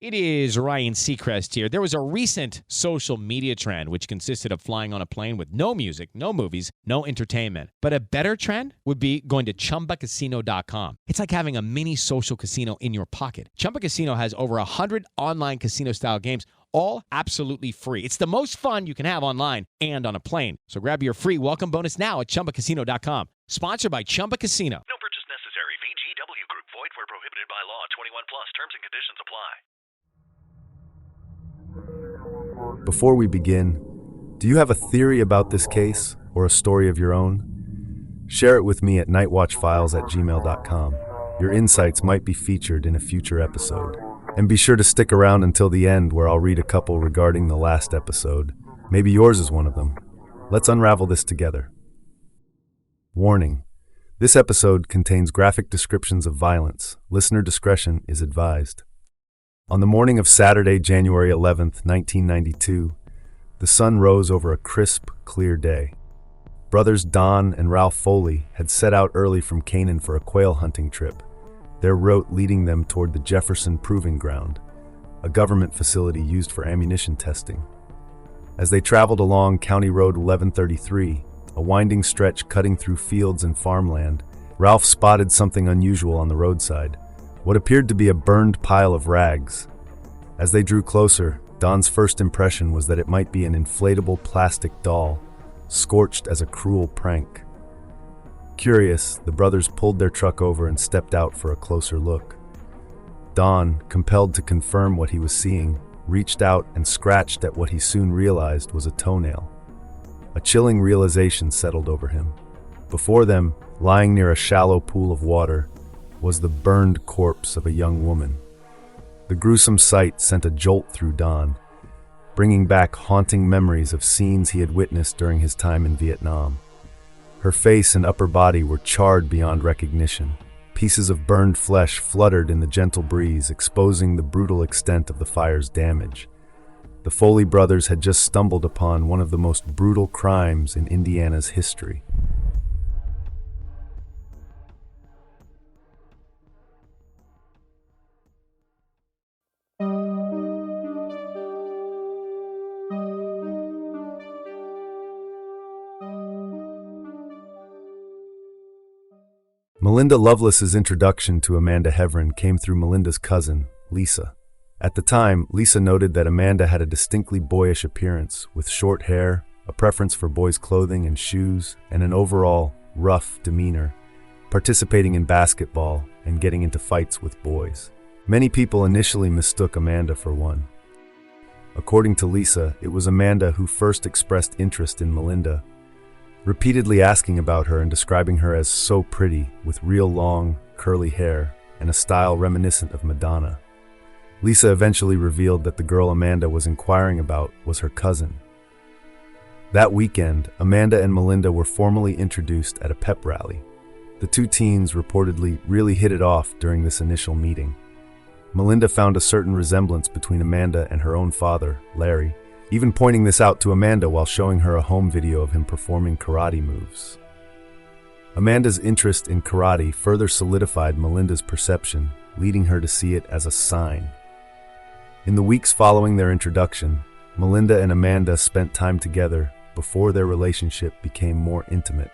It is Ryan Seacrest here. There was a recent social media trend which consisted of flying on a plane with no music, no movies, no entertainment. But a better trend would be going to ChumbaCasino.com. It's like having a mini social casino in your pocket. Chumba Casino has over 100 online casino-style games, all absolutely free. It's the most fun you can have online and on a plane. So grab your free welcome bonus now at ChumbaCasino.com. Sponsored by Chumba Casino. No purchase necessary. VGW Group. Void where prohibited by law. 21 plus. Terms and conditions apply. Before we begin, do you have a theory about this case or a story of your own? Share it with me at nightwatchfiles@gmail.com. Your insights might be featured in a future episode. And be sure to stick around until the end where I'll read a couple regarding the last episode. Maybe yours is one of them. Let's unravel this together. Warning: this episode contains graphic descriptions of violence. Listener discretion is advised. On the morning of Saturday, January 11th, 1992, the sun rose over a crisp, clear day. Brothers Don and Ralph Foley had set out early from Canaan for a quail hunting trip, their route leading them toward the Jefferson Proving Ground, a government facility used for ammunition testing. As they traveled along County Road 1133, a winding stretch cutting through fields and farmland, Ralph spotted something unusual on the roadside. What appeared to be a burned pile of rags. As they drew closer, Don's first impression was that it might be an inflatable plastic doll, scorched as a cruel prank. Curious, the brothers pulled their truck over and stepped out for a closer look. Don, compelled to confirm what he was seeing, reached out and scratched at what he soon realized was a toenail. A chilling realization settled over him. Before them, lying near a shallow pool of water, was the burned corpse of a young woman. The gruesome sight sent a jolt through Don, bringing back haunting memories of scenes he had witnessed during his time in Vietnam. Her face and upper body were charred beyond recognition. Pieces of burned flesh fluttered in the gentle breeze, exposing the brutal extent of the fire's damage. The Foley brothers had just stumbled upon one of the most brutal crimes in Indiana's history. Melinda Lovelace's introduction to Amanda Heavrin came through Melinda's cousin, Lisa. At the time, Lisa noted that Amanda had a distinctly boyish appearance, with short hair, a preference for boys' clothing and shoes, and an overall rough demeanor, participating in basketball and getting into fights with boys. Many people initially mistook Amanda for one. According to Lisa, it was Amanda who first expressed interest in Melinda, repeatedly asking about her and describing her as so pretty, with real long, curly hair and a style reminiscent of Madonna. Lisa eventually revealed that the girl Amanda was inquiring about was her cousin. That weekend, Amanda and Melinda were formally introduced at a pep rally. The two teens reportedly really hit it off during this initial meeting. Melinda found a certain resemblance between Amanda and her own father, Larry, even pointing this out to Amanda while showing her a home video of him performing karate moves. Amanda's interest in karate further solidified Melinda's perception, leading her to see it as a sign. In the weeks following their introduction, Melinda and Amanda spent time together before their relationship became more intimate.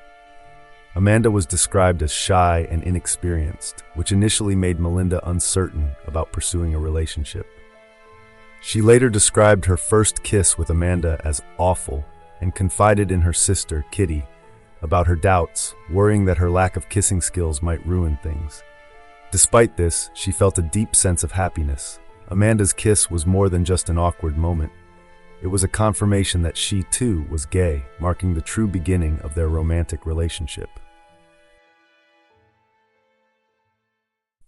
Amanda was described as shy and inexperienced, which initially made Melinda uncertain about pursuing a relationship. She later described her first kiss with Amanda as awful and confided in her sister, Kitty, about her doubts, worrying that her lack of kissing skills might ruin things. Despite this, she felt a deep sense of happiness. Amanda's kiss was more than just an awkward moment. It was a confirmation that she, too, was gay, marking the true beginning of their romantic relationship.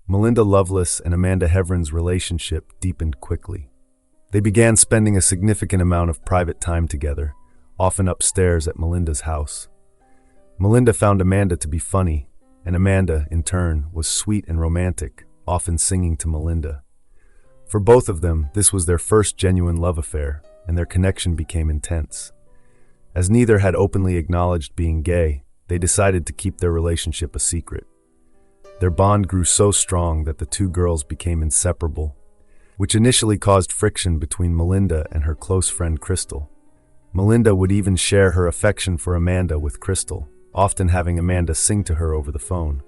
Melinda Lovelace and Amanda Heavrin's relationship deepened quickly. They began spending a significant amount of private time together, often upstairs at Melinda's house. Melinda found Amanda to be funny, and Amanda, in turn, was sweet and romantic, often singing to Melinda. For both of them, this was their first genuine love affair, and their connection became intense. As neither had openly acknowledged being gay, they decided to keep their relationship a secret. Their bond grew so strong that the two girls became inseparable. which initially caused friction between Melinda and her close friend Crystal. Melinda would even share her affection for Amanda with Crystal, often having Amanda sing to her over the phone.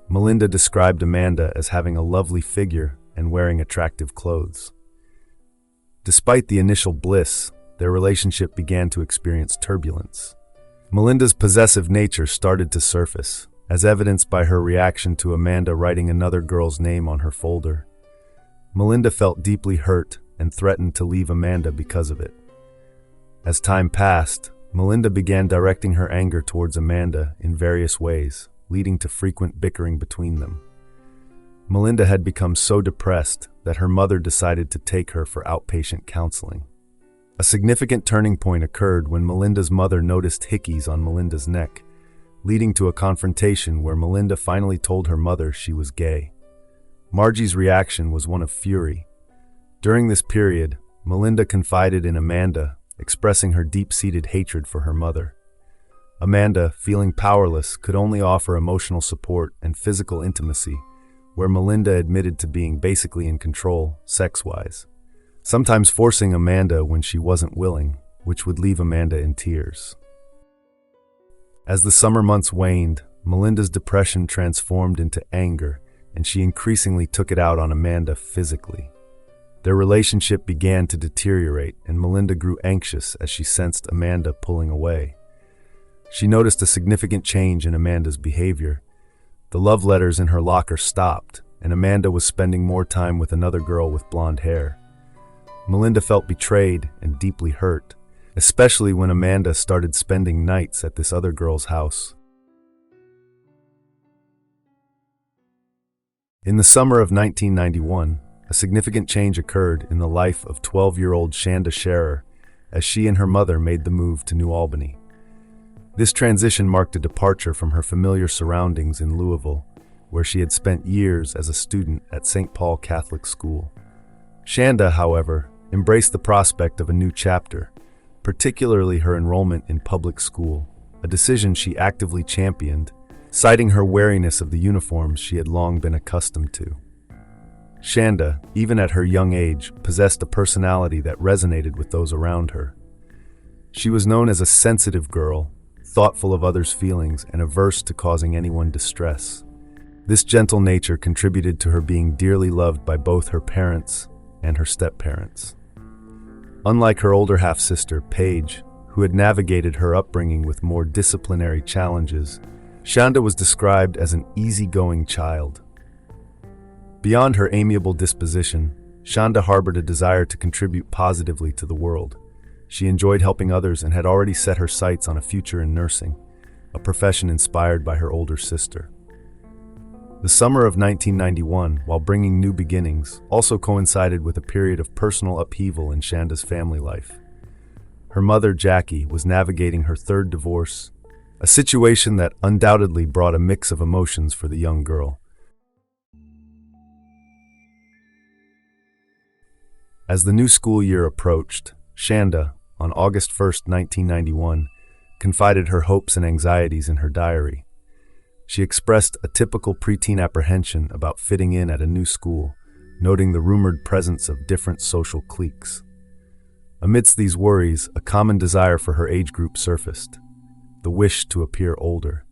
Melinda described Amanda as having a lovely figure and wearing attractive clothes. Despite the initial bliss, their relationship began to experience turbulence. Melinda's possessive nature started to surface, as evidenced by her reaction to Amanda writing another girl's name on her folder. Melinda felt deeply hurt and threatened to leave Amanda because of it. As time passed, Melinda began directing her anger towards Amanda in various ways, leading to frequent bickering between them. Melinda had become so depressed that her mother decided to take her for outpatient counseling. A significant turning point occurred when Melinda's mother noticed hickeys on Melinda's neck, leading to a confrontation where Melinda finally told her mother she was gay. Margie's reaction was one of fury. During this period, Melinda confided in Amanda, expressing her deep-seated hatred for her mother. Amanda, feeling powerless, could only offer emotional support and physical intimacy, where Melinda admitted to being basically in control, sex-wise, sometimes forcing Amanda when she wasn't willing, which would leave Amanda in tears. As the summer months waned, Melinda's depression transformed into anger, and she increasingly took it out on Amanda physically. Their relationship began to deteriorate, and Melinda grew anxious as she sensed Amanda pulling away. She noticed a significant change in Amanda's behavior. The love letters in her locker stopped, and Amanda was spending more time with another girl with blonde hair. Melinda felt betrayed and deeply hurt, especially when Amanda started spending nights at this other girl's house. In the summer of 1991, a significant change occurred in the life of 12-year-old Shanda Sharer as she and her mother made the move to New Albany. This transition marked a departure from her familiar surroundings in Louisville, where she had spent years as a student at St. Paul Catholic School. Shanda, however, embraced the prospect of a new chapter, particularly her enrollment in public school, a decision she actively championed, citing her wariness of the uniforms she had long been accustomed to. Shanda, even at her young age, possessed a personality that resonated with those around her. She was known as a sensitive girl, thoughtful of others' feelings and averse to causing anyone distress. This gentle nature contributed to her being dearly loved by both her parents and her step-parents. Unlike her older half-sister, Paige, who had navigated her upbringing with more disciplinary challenges, Shanda was described as an easygoing child. Beyond her amiable disposition, Shanda harbored a desire to contribute positively to the world. She enjoyed helping others and had already set her sights on a future in nursing, a profession inspired by her older sister. The summer of 1991, while bringing new beginnings, also coincided with a period of personal upheaval in Shanda's family life. Her mother, Jackie, was navigating her third divorce, a situation that undoubtedly brought a mix of emotions for the young girl. As the new school year approached, Shanda, on August 1, 1991, confided her hopes and anxieties in her diary. She expressed a typical preteen apprehension about fitting in at a new school, noting the rumored presence of different social cliques. Amidst these worries, a common desire for her age group surfaced, the wish to appear older.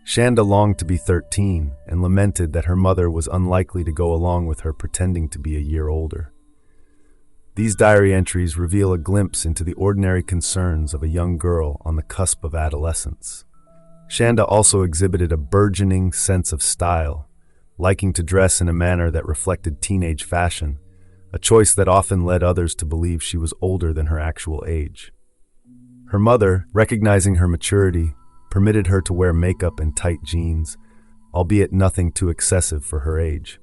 Shanda longed to be 13 and lamented that her mother was unlikely to go along with her pretending to be a year older. These diary entries reveal a glimpse into the ordinary concerns of a young girl on the cusp of adolescence. Shanda also exhibited a burgeoning sense of style, liking to dress in a manner that reflected teenage fashion, a choice that often led others to believe she was older than her actual age. Her mother, recognizing her maturity, permitted her to wear makeup and tight jeans, albeit nothing too excessive for her age.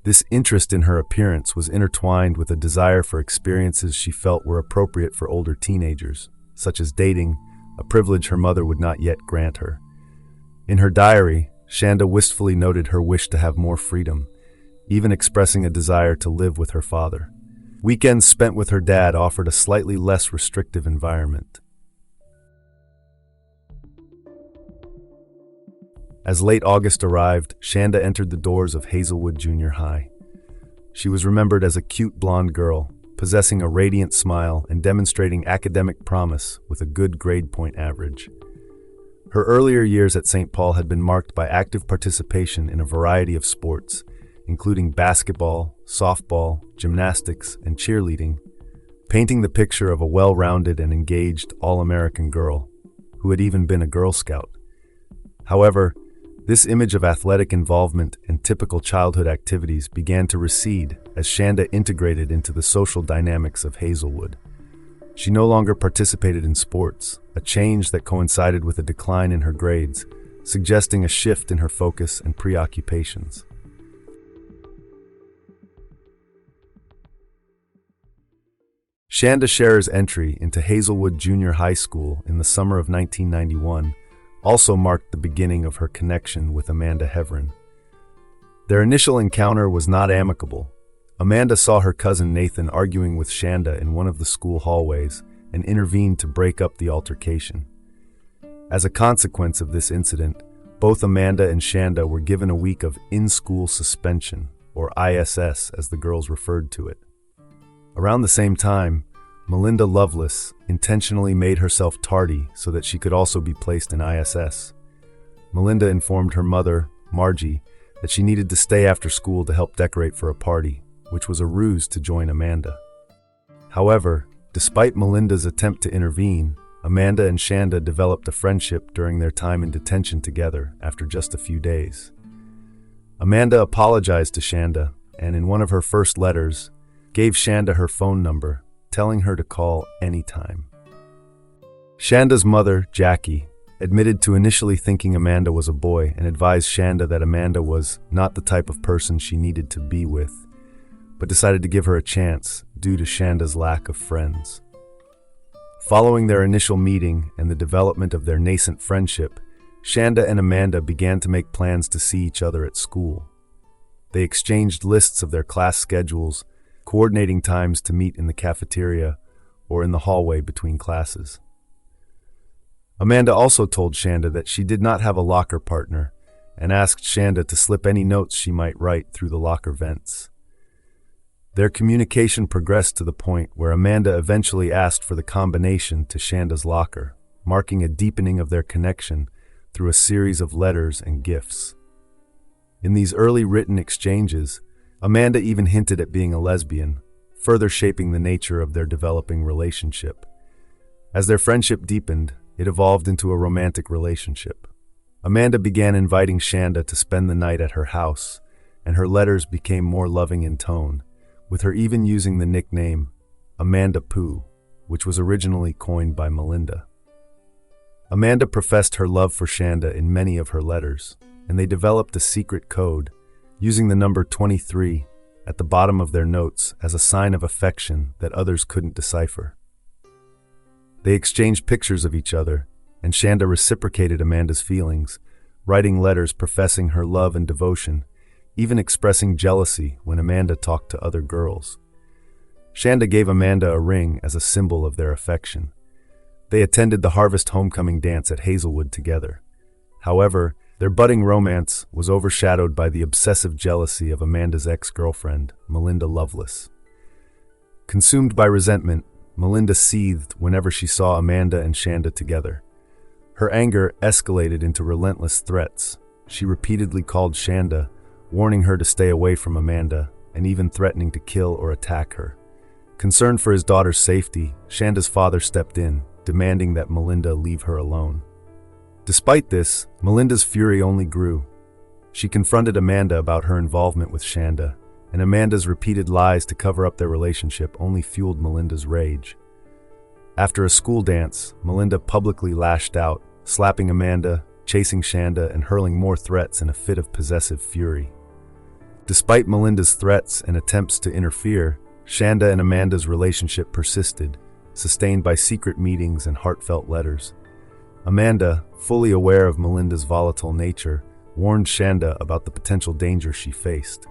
This interest in her appearance was intertwined with a desire for experiences she felt were appropriate for older teenagers, such as dating, a privilege her mother would not yet grant her. In her diary, Shanda wistfully noted her wish to have more freedom, even expressing a desire to live with her father. Weekends spent with her dad offered a slightly less restrictive environment. As late August arrived, Shanda entered the doors of Hazelwood Junior High. She was remembered as a cute blonde girl, possessing a radiant smile and demonstrating academic promise with a good grade point average. Her earlier years at St. Paul had been marked by active participation in a variety of sports, including basketball, softball, gymnastics, and cheerleading, painting the picture of a well-rounded and engaged all-American girl who had even been a Girl Scout. However, this image of athletic involvement and typical childhood activities began to recede as Shanda integrated into the social dynamics of Hazelwood. She no longer participated in sports, a change that coincided with a decline in her grades, suggesting a shift in her focus and preoccupations. Shanda Sharer's entry into Hazelwood Junior High School in the summer of 1991 also marked the beginning of her connection with Amanda Hevron. Their initial encounter was not amicable. Amanda saw her cousin Nathan arguing with Shanda in one of the school hallways and intervened to break up the altercation. As a consequence of this incident, both Amanda and Shanda were given a week of in-school suspension, or ISS as the girls referred to it. Around the same time, Melinda Lovelace intentionally made herself tardy so that she could also be placed in ISS. Melinda informed her mother, Margie, that she needed to stay after school to help decorate for a party, which was a ruse to join Amanda. However, despite Melinda's attempt to intervene, Amanda and Shanda developed a friendship during their time in detention together after just a few days. Amanda apologized to Shanda and, in one of her first letters, gave Shanda her phone number, telling her to call anytime. Shanda's mother, Jackie, admitted to initially thinking Amanda was a boy and advised Shanda that Amanda was not the type of person she needed to be with, but decided to give her a chance due to Shanda's lack of friends. Following their initial meeting and the development of their nascent friendship, Shanda and Amanda began to make plans to see each other at school. They exchanged lists of their class schedules, coordinating times to meet in the cafeteria or in the hallway between classes. Amanda also told Shanda that she did not have a locker partner and asked Shanda to slip any notes she might write through the locker vents. Their communication progressed to the point where Amanda eventually asked for the combination to Shanda's locker, marking a deepening of their connection through a series of letters and gifts. In these early written exchanges, Amanda even hinted at being a lesbian, further shaping the nature of their developing relationship. As their friendship deepened, it evolved into a romantic relationship. Amanda began inviting Shanda to spend the night at her house, and her letters became more loving in tone, with her even using the nickname Amanda Pooh, which was originally coined by Melinda. Amanda professed her love for Shanda in many of her letters, and they developed a secret code, using the number 23 at the bottom of their notes as a sign of affection that others couldn't decipher. They exchanged pictures of each other, and Shanda reciprocated Amanda's feelings, writing letters professing her love and devotion, even expressing jealousy when Amanda talked to other girls. Shanda gave Amanda a ring as a symbol of their affection. They attended the Harvest Homecoming dance at Hazelwood together. However, their budding romance was overshadowed by the obsessive jealousy of Amanda's ex-girlfriend, Melinda Lovelace. Consumed by resentment, Melinda seethed whenever she saw Amanda and Shanda together. Her anger escalated into relentless threats. She repeatedly called Shanda, warning her to stay away from Amanda, and even threatening to kill or attack her. Concerned for his daughter's safety, Shanda's father stepped in, demanding that Melinda leave her alone. Despite this, Melinda's fury only grew. She confronted Amanda about her involvement with Shanda, and Amanda's repeated lies to cover up their relationship only fueled Melinda's rage. After a school dance, Melinda publicly lashed out, slapping Amanda, chasing Shanda, and hurling more threats in a fit of possessive fury. Despite Melinda's threats and attempts to interfere, Shanda and Amanda's relationship persisted, sustained by secret meetings and heartfelt letters. Amanda, fully aware of Melinda's volatile nature, warned Shanda about the potential danger she faced.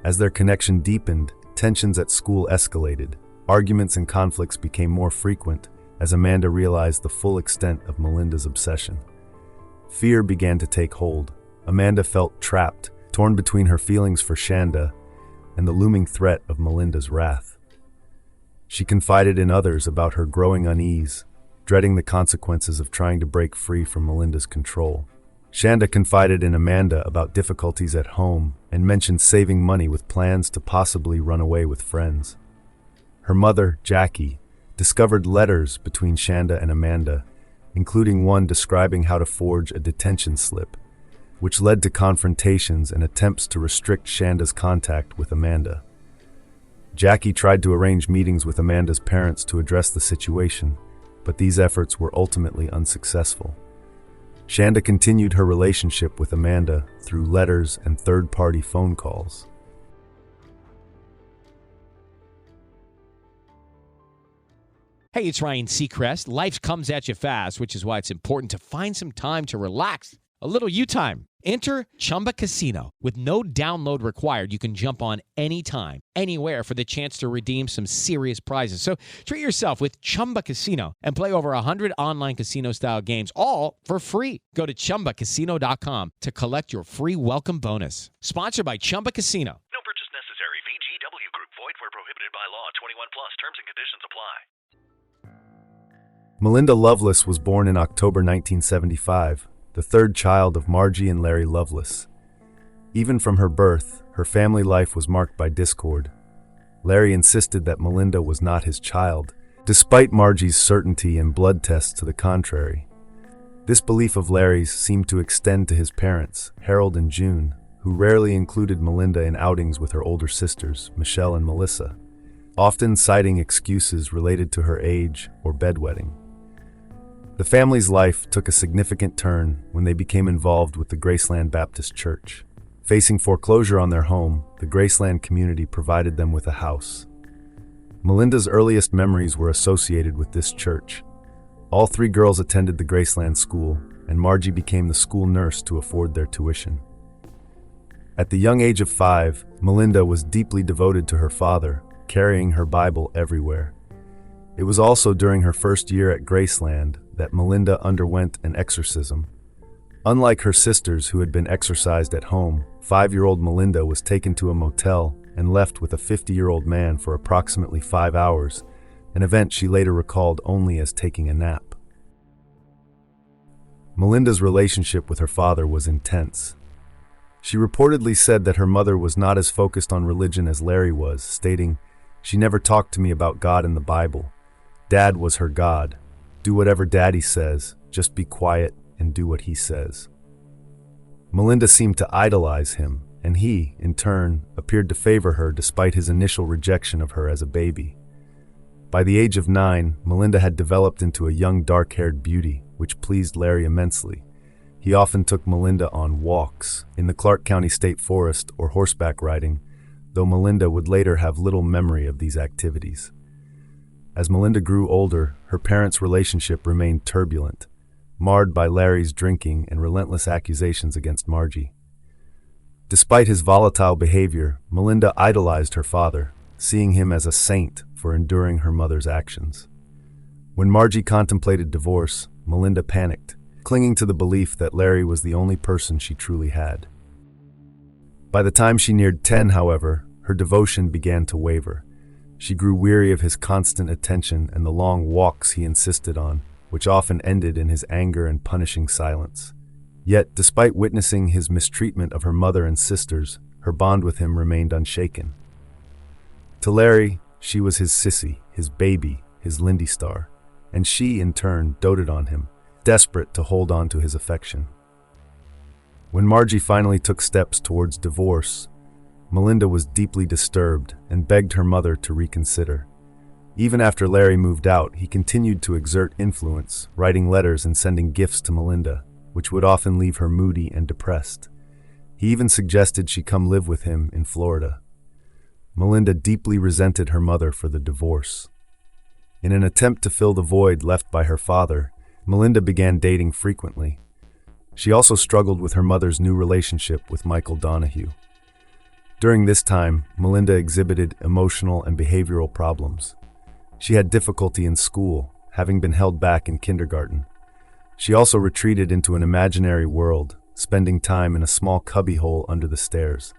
As their connection deepened, tensions at school escalated. Arguments and conflicts became more frequent as Amanda realized the full extent of Melinda's obsession. Fear began to take hold. Amanda felt trapped, torn between her feelings for Shanda and the looming threat of Melinda's wrath. She confided in others about her growing unease, dreading the consequences of trying to break free from Melinda's control. Shanda confided in Amanda about difficulties at home and mentioned saving money with plans to possibly run away with friends. Her mother, Jackie, discovered letters between Shanda and Amanda, including one describing how to forge a detention slip, which led to confrontations and attempts to restrict Shanda's contact with Amanda. Jackie tried to arrange meetings with Amanda's parents to address the situation, but these efforts were ultimately unsuccessful. Shanda continued her relationship with Amanda through letters and third-party phone calls. Hey, it's Ryan Seacrest. Life comes at you fast, which is why it's important to find some time to relax. A little you time. Enter Chumba Casino. With no download required, you can jump on anytime, anywhere for the chance to redeem some serious prizes. So treat yourself with Chumba Casino and play over 100 online casino-style games, all for free. Go to ChumbaCasino.com to collect your free welcome bonus. Sponsored by Chumba Casino. No purchase necessary. VGW Group. Void where prohibited by law. 21 plus. Terms and conditions apply. Melinda Loveless was born in October 1975, the third child of Margie and Larry Loveless. Even from her birth, her family life was marked by discord. Larry insisted that Melinda was not his child, despite Margie's certainty and blood tests to the contrary. This belief of Larry's seemed to extend to his parents, Harold and June, who rarely included Melinda in outings with her older sisters, Michelle and Melissa, often citing excuses related to her age or bedwetting. The family's life took a significant turn when they became involved with the Graceland Baptist Church. Facing foreclosure on their home, the Graceland community provided them with a house. Melinda's earliest memories were associated with this church. All three girls attended the Graceland school, and Margie became the school nurse to afford their tuition. At the young age of 5, Melinda was deeply devoted to her father, carrying her Bible everywhere. It was also during her first year at Graceland that Melinda underwent an exorcism. Unlike her sisters who had been exorcised at home, 5-year-old Melinda was taken to a motel and left with a 50-year-old man for approximately 5 hours, an event she later recalled only as taking a nap. Melinda's relationship with her father was intense. She reportedly said that her mother was not as focused on religion as Larry was, stating, "She never talked to me about God and the Bible. Dad was her God. Do whatever Daddy says, just be quiet and do what he says." Melinda seemed to idolize him, and he, in turn, appeared to favor her despite his initial rejection of her as a baby. By the age of 9, Melinda had developed into a young dark-haired beauty, which pleased Larry immensely. He often took Melinda on walks, in the Clark County State Forest or horseback riding, though Melinda would later have little memory of these activities. As Melinda grew older, her parents' relationship remained turbulent, marred by Larry's drinking and relentless accusations against Margie. Despite his volatile behavior, Melinda idolized her father, seeing him as a saint for enduring her mother's actions. When Margie contemplated divorce, Melinda panicked, clinging to the belief that Larry was the only person she truly had. By the time she neared 10, however, her devotion began to waver. She grew weary of his constant attention and the long walks he insisted on, which often ended in his anger and punishing silence. Yet, despite witnessing his mistreatment of her mother and sisters, her bond with him remained unshaken. To Larry, she was his sissy, his baby, his Lindy Star, and she, in turn, doted on him, desperate to hold on to his affection. When Margie finally took steps towards divorce, Melinda was deeply disturbed and begged her mother to reconsider. Even after Larry moved out, he continued to exert influence, writing letters and sending gifts to Melinda, which would often leave her moody and depressed. He even suggested she come live with him in Florida. Melinda deeply resented her mother for the divorce. In an attempt to fill the void left by her father, Melinda began dating frequently. She also struggled with her mother's new relationship with Michael Donahue. During this time, Melinda exhibited emotional and behavioral problems. She had difficulty in school, having been held back in kindergarten. She also retreated into an imaginary world, spending time in a small cubbyhole under the stairs.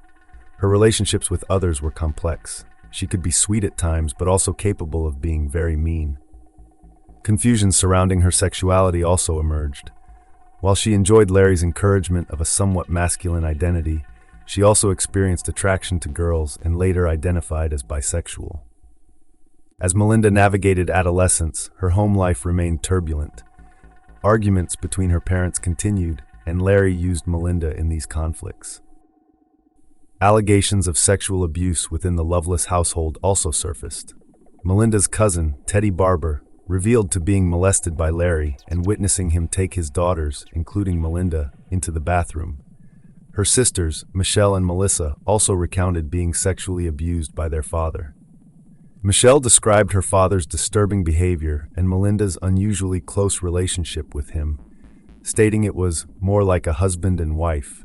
Her relationships with others were complex. She could be sweet at times, but also capable of being very mean. Confusion surrounding her sexuality also emerged. While she enjoyed Larry's encouragement of a somewhat masculine identity, she also experienced attraction to girls and later identified as bisexual. As Melinda navigated adolescence, her home life remained turbulent. Arguments between her parents continued, and Larry used Melinda in these conflicts. Allegations of sexual abuse within the loveless household also surfaced. Melinda's cousin, Teddy Barber, revealed to being molested by Larry and witnessing him take his daughters, including Melinda, into the bathroom. Her sisters, Michelle and Melissa, also recounted being sexually abused by their father. Michelle described her father's disturbing behavior and Melinda's unusually close relationship with him, stating it was more like a husband and wife,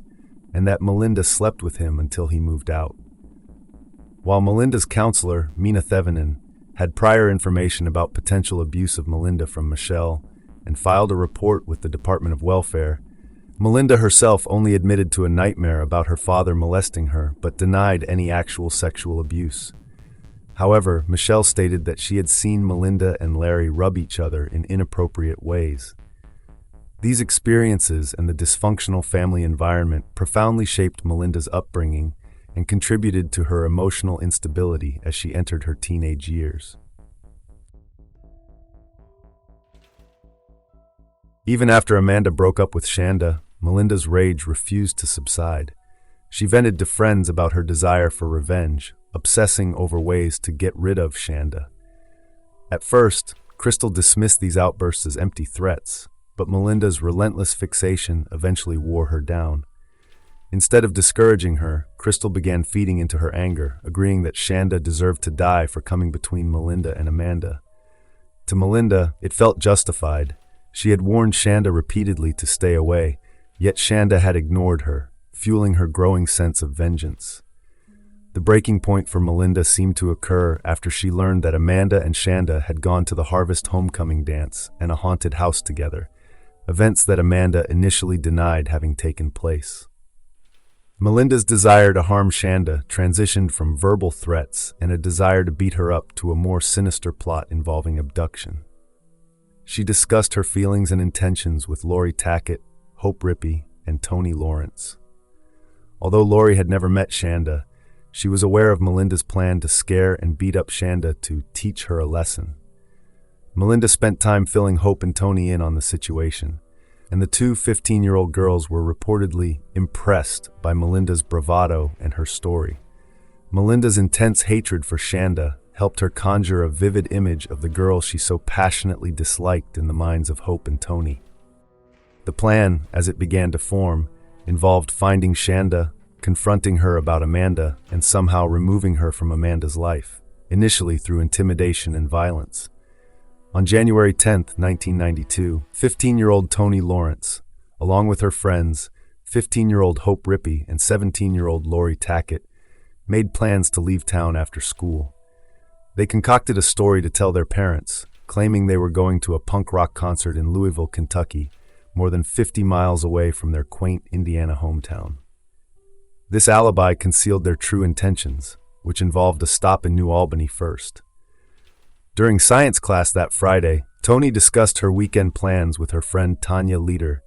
and that Melinda slept with him until he moved out. While Melinda's counselor, Mina Thevenin, had prior information about potential abuse of Melinda from Michelle and filed a report with the Department of Welfare, Melinda herself only admitted to a nightmare about her father molesting her but denied any actual sexual abuse. However, Michelle stated that she had seen Melinda and Larry rub each other in inappropriate ways. These experiences and the dysfunctional family environment profoundly shaped Melinda's upbringing and contributed to her emotional instability as she entered her teenage years. Even after Amanda broke up with Shanda, Melinda's rage refused to subside. She vented to friends about her desire for revenge, obsessing over ways to get rid of Shanda. At first, Crystal dismissed these outbursts as empty threats, but Melinda's relentless fixation eventually wore her down. Instead of discouraging her, Crystal began feeding into her anger, agreeing that Shanda deserved to die for coming between Melinda and Amanda. To Melinda, it felt justified. She had warned Shanda repeatedly to stay away, yet Shanda had ignored her, fueling her growing sense of vengeance. The breaking point for Melinda seemed to occur after she learned that Amanda and Shanda had gone to the Harvest Homecoming dance and a haunted house together, events that Amanda initially denied having taken place. Melinda's desire to harm Shanda transitioned from verbal threats and a desire to beat her up to a more sinister plot involving abduction. She discussed her feelings and intentions with Lori Tackett, Hope Rippey, and Tony Lawrence. Although Lori had never met Shanda, she was aware of Melinda's plan to scare and beat up Shanda to teach her a lesson. Melinda spent time filling Hope and Tony in on the situation, and the two 15-year-old girls were reportedly impressed by Melinda's bravado and her story. Melinda's intense hatred for Shanda helped her conjure a vivid image of the girl she so passionately disliked in the minds of Hope and Tony. The plan, as it began to form, involved finding Shanda, confronting her about Amanda, and somehow removing her from Amanda's life, initially through intimidation and violence. On January 10, 1992, 15-year-old Tony Lawrence, along with her friends, 15-year-old Hope Rippey and 17-year-old Lori Tackett, made plans to leave town after school. They concocted a story to tell their parents, claiming they were going to a punk rock concert in Louisville, Kentucky, more than 50 miles away from their quaint Indiana hometown. This alibi concealed their true intentions, which involved a stop in New Albany first. During science class that Friday, Tony discussed her weekend plans with her friend Tanya Leader,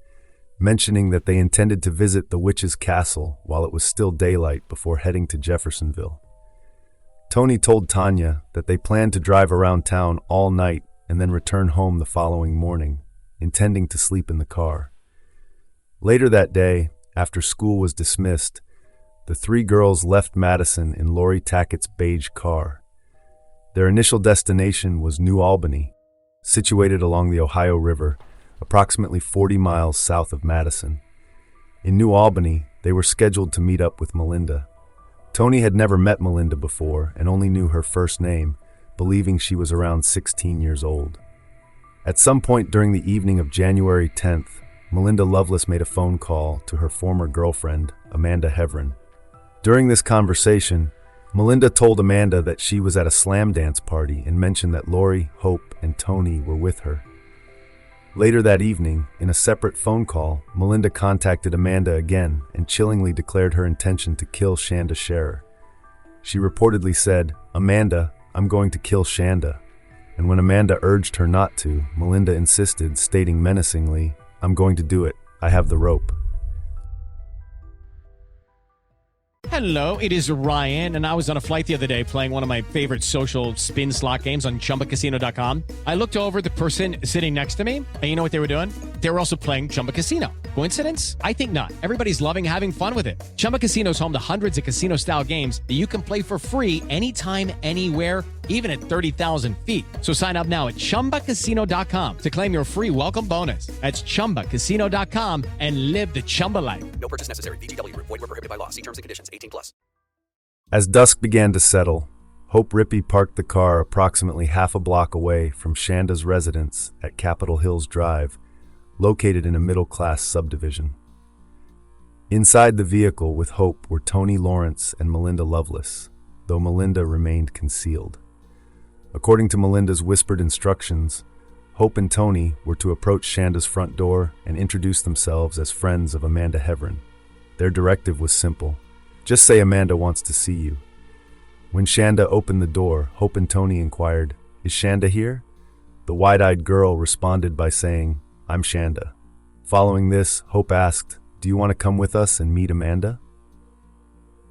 mentioning that they intended to visit the witch's castle while it was still daylight before heading to Jeffersonville. Tony told Tanya that they planned to drive around town all night and then return home the following morning, intending to sleep in the car. Later that day, after school was dismissed, the three girls left Madison in Lori Tackett's beige car. Their initial destination was New Albany, situated along the Ohio River, approximately 40 miles south of Madison. In New Albany, they were scheduled to meet up with Melinda. Tony had never met Melinda before and only knew her first name, believing she was around 16 years old. At some point during the evening of January 10th, Melinda Lovelace made a phone call to her former girlfriend, Amanda Hevron. During this conversation, Melinda told Amanda that she was at a slam dance party and mentioned that Lori, Hope, and Tony were with her. Later that evening, in a separate phone call, Melinda contacted Amanda again and chillingly declared her intention to kill Shanda Sharer. She reportedly said, "Amanda, I'm going to kill Shanda." And when Amanda urged her not to, Melinda insisted, stating menacingly, "I'm going to do it. I have the rope." Hello, it is Ryan, and I was on a flight the other day playing one of my favorite social spin slot games on ChumbaCasino.com. I looked over at the person sitting next to me, and you know what they were doing? They were also playing Chumba Casino. Coincidence? I think not. Everybody's loving having fun with it. Chumba Casino is home to hundreds of casino-style games that you can play for free anytime, anywhere, even at 30,000 feet. So sign up now at ChumbaCasino.com to claim your free welcome bonus. That's ChumbaCasino.com and live the Chumba life. No purchase necessary. VGW Group. Void where prohibited by law. See terms and conditions. 18+. As dusk began to settle, Hope Rippey parked the car approximately half a block away from Shanda's residence at Capitol Hills Drive, located in a middle-class subdivision. Inside the vehicle with Hope were Tony Lawrence and Melinda Loveless, though Melinda remained concealed. According to Melinda's whispered instructions, Hope and Tony were to approach Shanda's front door and introduce themselves as friends of Amanda Heverin. Their directive was simple: just say Amanda wants to see you. When Shanda opened the door, Hope and Tony inquired, "Is Shanda here?" The wide-eyed girl responded by saying, "I'm Shanda." Following this, Hope asked, "Do you want to come with us and meet Amanda?"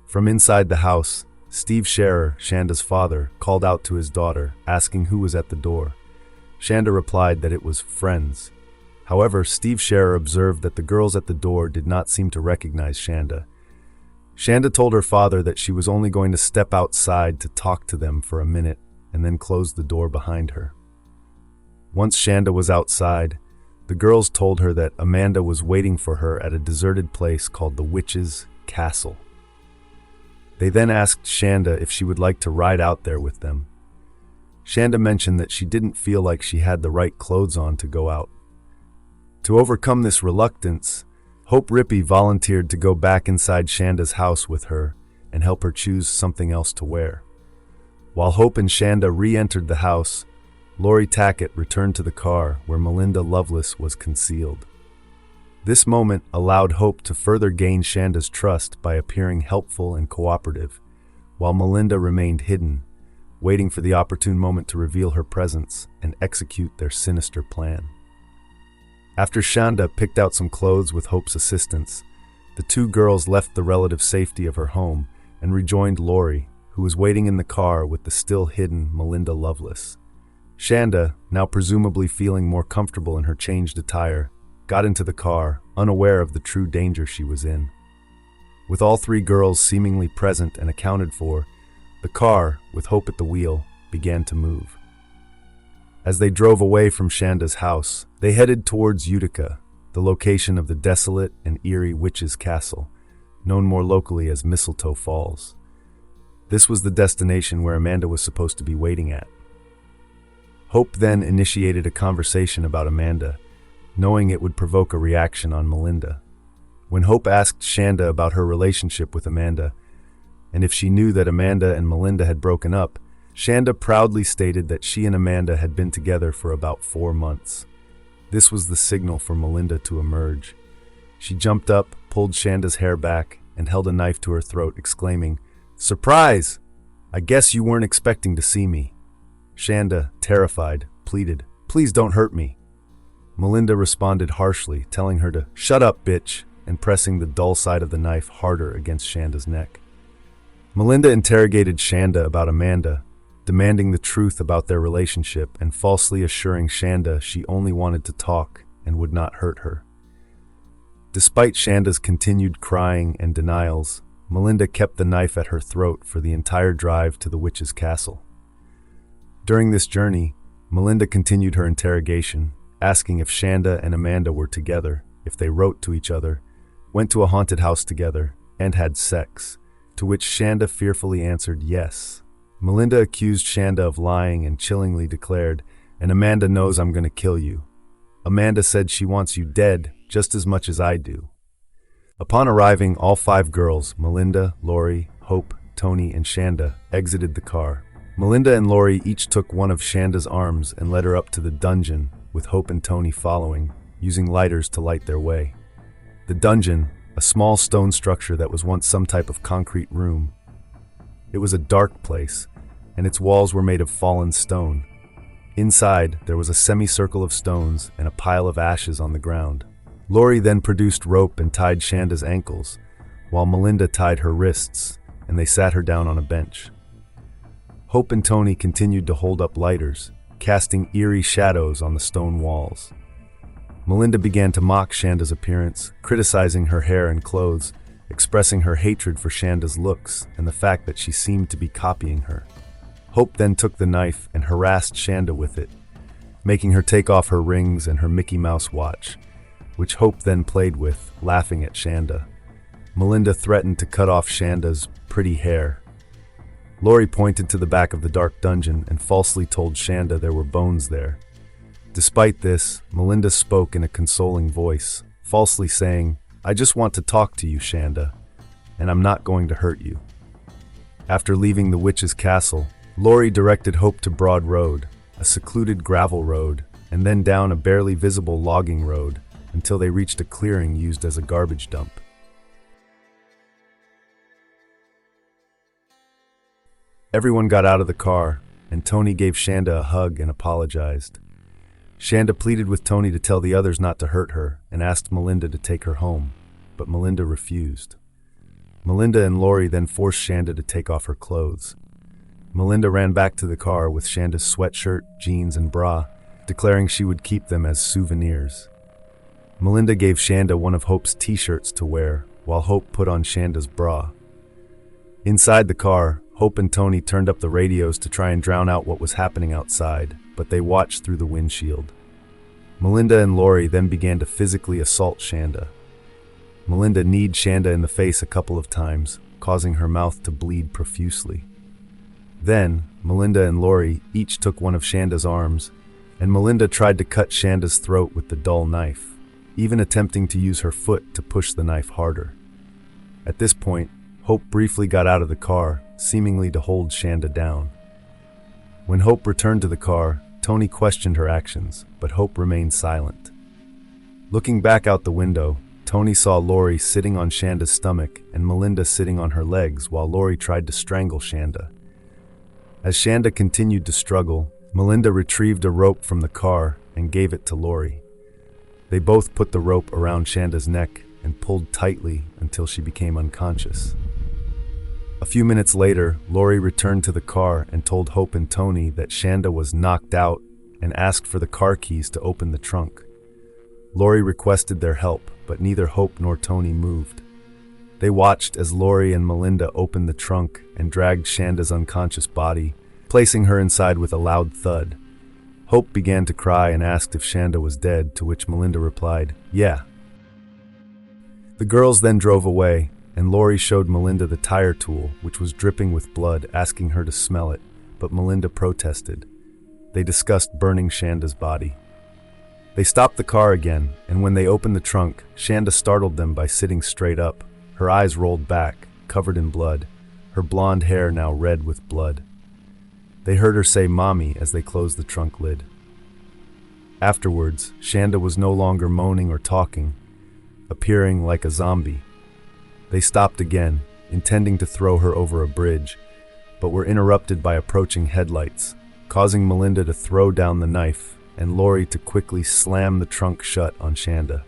From inside the house, Steve Sharer, Shanda's father, called out to his daughter, asking who was at the door. Shanda replied that it was friends. However, Steve Sharer observed that the girls at the door did not seem to recognize Shanda. Shanda told her father that she was only going to step outside to talk to them for a minute and then close the door behind her. Once Shanda was outside, the girls told her that Amanda was waiting for her at a deserted place called the Witch's Castle. They then asked Shanda if she would like to ride out there with them. Shanda mentioned that she didn't feel like she had the right clothes on to go out. To overcome this reluctance, Hope Rippey volunteered to go back inside Shanda's house with her and help her choose something else to wear. While Hope and Shanda re-entered the house, Lori Tackett returned to the car where Melinda Loveless was concealed. This moment allowed Hope to further gain Shanda's trust by appearing helpful and cooperative, while Melinda remained hidden, waiting for the opportune moment to reveal her presence and execute their sinister plan. After Shanda picked out some clothes with Hope's assistance, the two girls left the relative safety of her home and rejoined Lori, who was waiting in the car with the still hidden Melinda Loveless. Shanda, now presumably feeling more comfortable in her changed attire, got into the car, unaware of the true danger she was in. With all three girls seemingly present and accounted for, the car, with Hope at the wheel, began to move. As they drove away from Shanda's house, they headed towards Utica, the location of the desolate and eerie Witch's Castle, known more locally as Mistletoe Falls. This was the destination where Amanda was supposed to be waiting at. Hope then initiated a conversation about Amanda, knowing it would provoke a reaction on Melinda. When Hope asked Shanda about her relationship with Amanda, and if she knew that Amanda and Melinda had broken up, Shanda proudly stated that she and Amanda had been together for about 4 months. This was the signal for Melinda to emerge. She jumped up, pulled Shanda's hair back, and held a knife to her throat, exclaiming, "Surprise! I guess you weren't expecting to see me." Shanda, terrified, pleaded, "Please don't hurt me." Melinda responded harshly, telling her to "Shut up, bitch," and pressing the dull side of the knife harder against Shanda's neck. Melinda interrogated Shanda about Amanda, demanding the truth about their relationship and falsely assuring Shanda she only wanted to talk and would not hurt her. Despite Shanda's continued crying and denials, Melinda kept the knife at her throat for the entire drive to the Witch's Castle. During this journey, Melinda continued her interrogation, asking if Shanda and Amanda were together, if they wrote to each other, went to a haunted house together, and had sex, to which Shanda fearfully answered yes. Melinda accused Shanda of lying and chillingly declared, "And Amanda knows I'm going to kill you. Amanda said she wants you dead just as much as I do." Upon arriving, all 5 girls, Melinda, Lori, Hope, Tony, and Shanda, exited the car. Melinda and Lori each took one of Shanda's arms and led her up to the dungeon, with Hope and Tony following, using lighters to light their way. The dungeon, a small stone structure that was once some type of concrete room. It was a dark place, and its walls were made of fallen stone. Inside, there was a semicircle of stones and a pile of ashes on the ground. Lori then produced rope and tied Shanda's ankles, while Melinda tied her wrists, and they sat her down on a bench. Hope and Tony continued to hold up lighters, casting eerie shadows on the stone walls. Melinda began to mock Shanda's appearance, criticizing her hair and clothes, expressing her hatred for Shanda's looks and the fact that she seemed to be copying her. Hope then took the knife and harassed Shanda with it, making her take off her rings and her Mickey Mouse watch, which Hope then played with, laughing at Shanda. Melinda threatened to cut off Shanda's pretty hair. Lori pointed to the back of the dark dungeon and falsely told Shanda there were bones there. Despite this, Melinda spoke in a consoling voice, falsely saying, "I just want to talk to you, Shanda, and I'm not going to hurt you." After leaving the witch's castle, Lori directed Hope to Broad Road, a secluded gravel road, and then down a barely visible logging road until they reached a clearing used as a garbage dump. Everyone got out of the car, and Tony gave Shanda a hug and apologized. Shanda pleaded with Tony to tell the others not to hurt her and asked Melinda to take her home, but Melinda refused. Melinda and Lori then forced Shanda to take off her clothes. Melinda ran back to the car with Shanda's sweatshirt, jeans, and bra, declaring she would keep them as souvenirs. Melinda gave Shanda one of Hope's t-shirts to wear, while Hope put on Shanda's bra. Inside the car, Hope and Tony turned up the radios to try and drown out what was happening outside, but they watched through the windshield. Melinda and Lori then began to physically assault Shanda. Melinda kneed Shanda in the face a couple of times, causing her mouth to bleed profusely. Then, Melinda and Lori each took one of Shanda's arms, and Melinda tried to cut Shanda's throat with the dull knife, even attempting to use her foot to push the knife harder. At this point, Hope briefly got out of the car, seemingly to hold Shanda down. When Hope returned to the car, Tony questioned her actions, but Hope remained silent. Looking back out the window, Tony saw Lori sitting on Shanda's stomach and Melinda sitting on her legs while Lori tried to strangle Shanda. As Shanda continued to struggle, Melinda retrieved a rope from the car and gave it to Lori. They both put the rope around Shanda's neck and pulled tightly until she became unconscious. A few minutes later, Lori returned to the car and told Hope and Tony that Shanda was knocked out and asked for the car keys to open the trunk. Lori requested their help, but neither Hope nor Tony moved. They watched as Lori and Melinda opened the trunk and dragged Shanda's unconscious body, placing her inside with a loud thud. Hope began to cry and asked if Shanda was dead, to which Melinda replied, "Yeah." The girls then drove away, and Lori showed Melinda the tire tool, which was dripping with blood, asking her to smell it, but Melinda protested. They discussed burning Shanda's body. They stopped the car again, and when they opened the trunk, Shanda startled them by sitting straight up, her eyes rolled back, covered in blood, her blonde hair now red with blood. They heard her say "Mommy" as they closed the trunk lid. Afterwards, Shanda was no longer moaning or talking, appearing like a zombie. They stopped again, intending to throw her over a bridge, but were interrupted by approaching headlights, causing Melinda to throw down the knife and Lori to quickly slam the trunk shut on Shanda.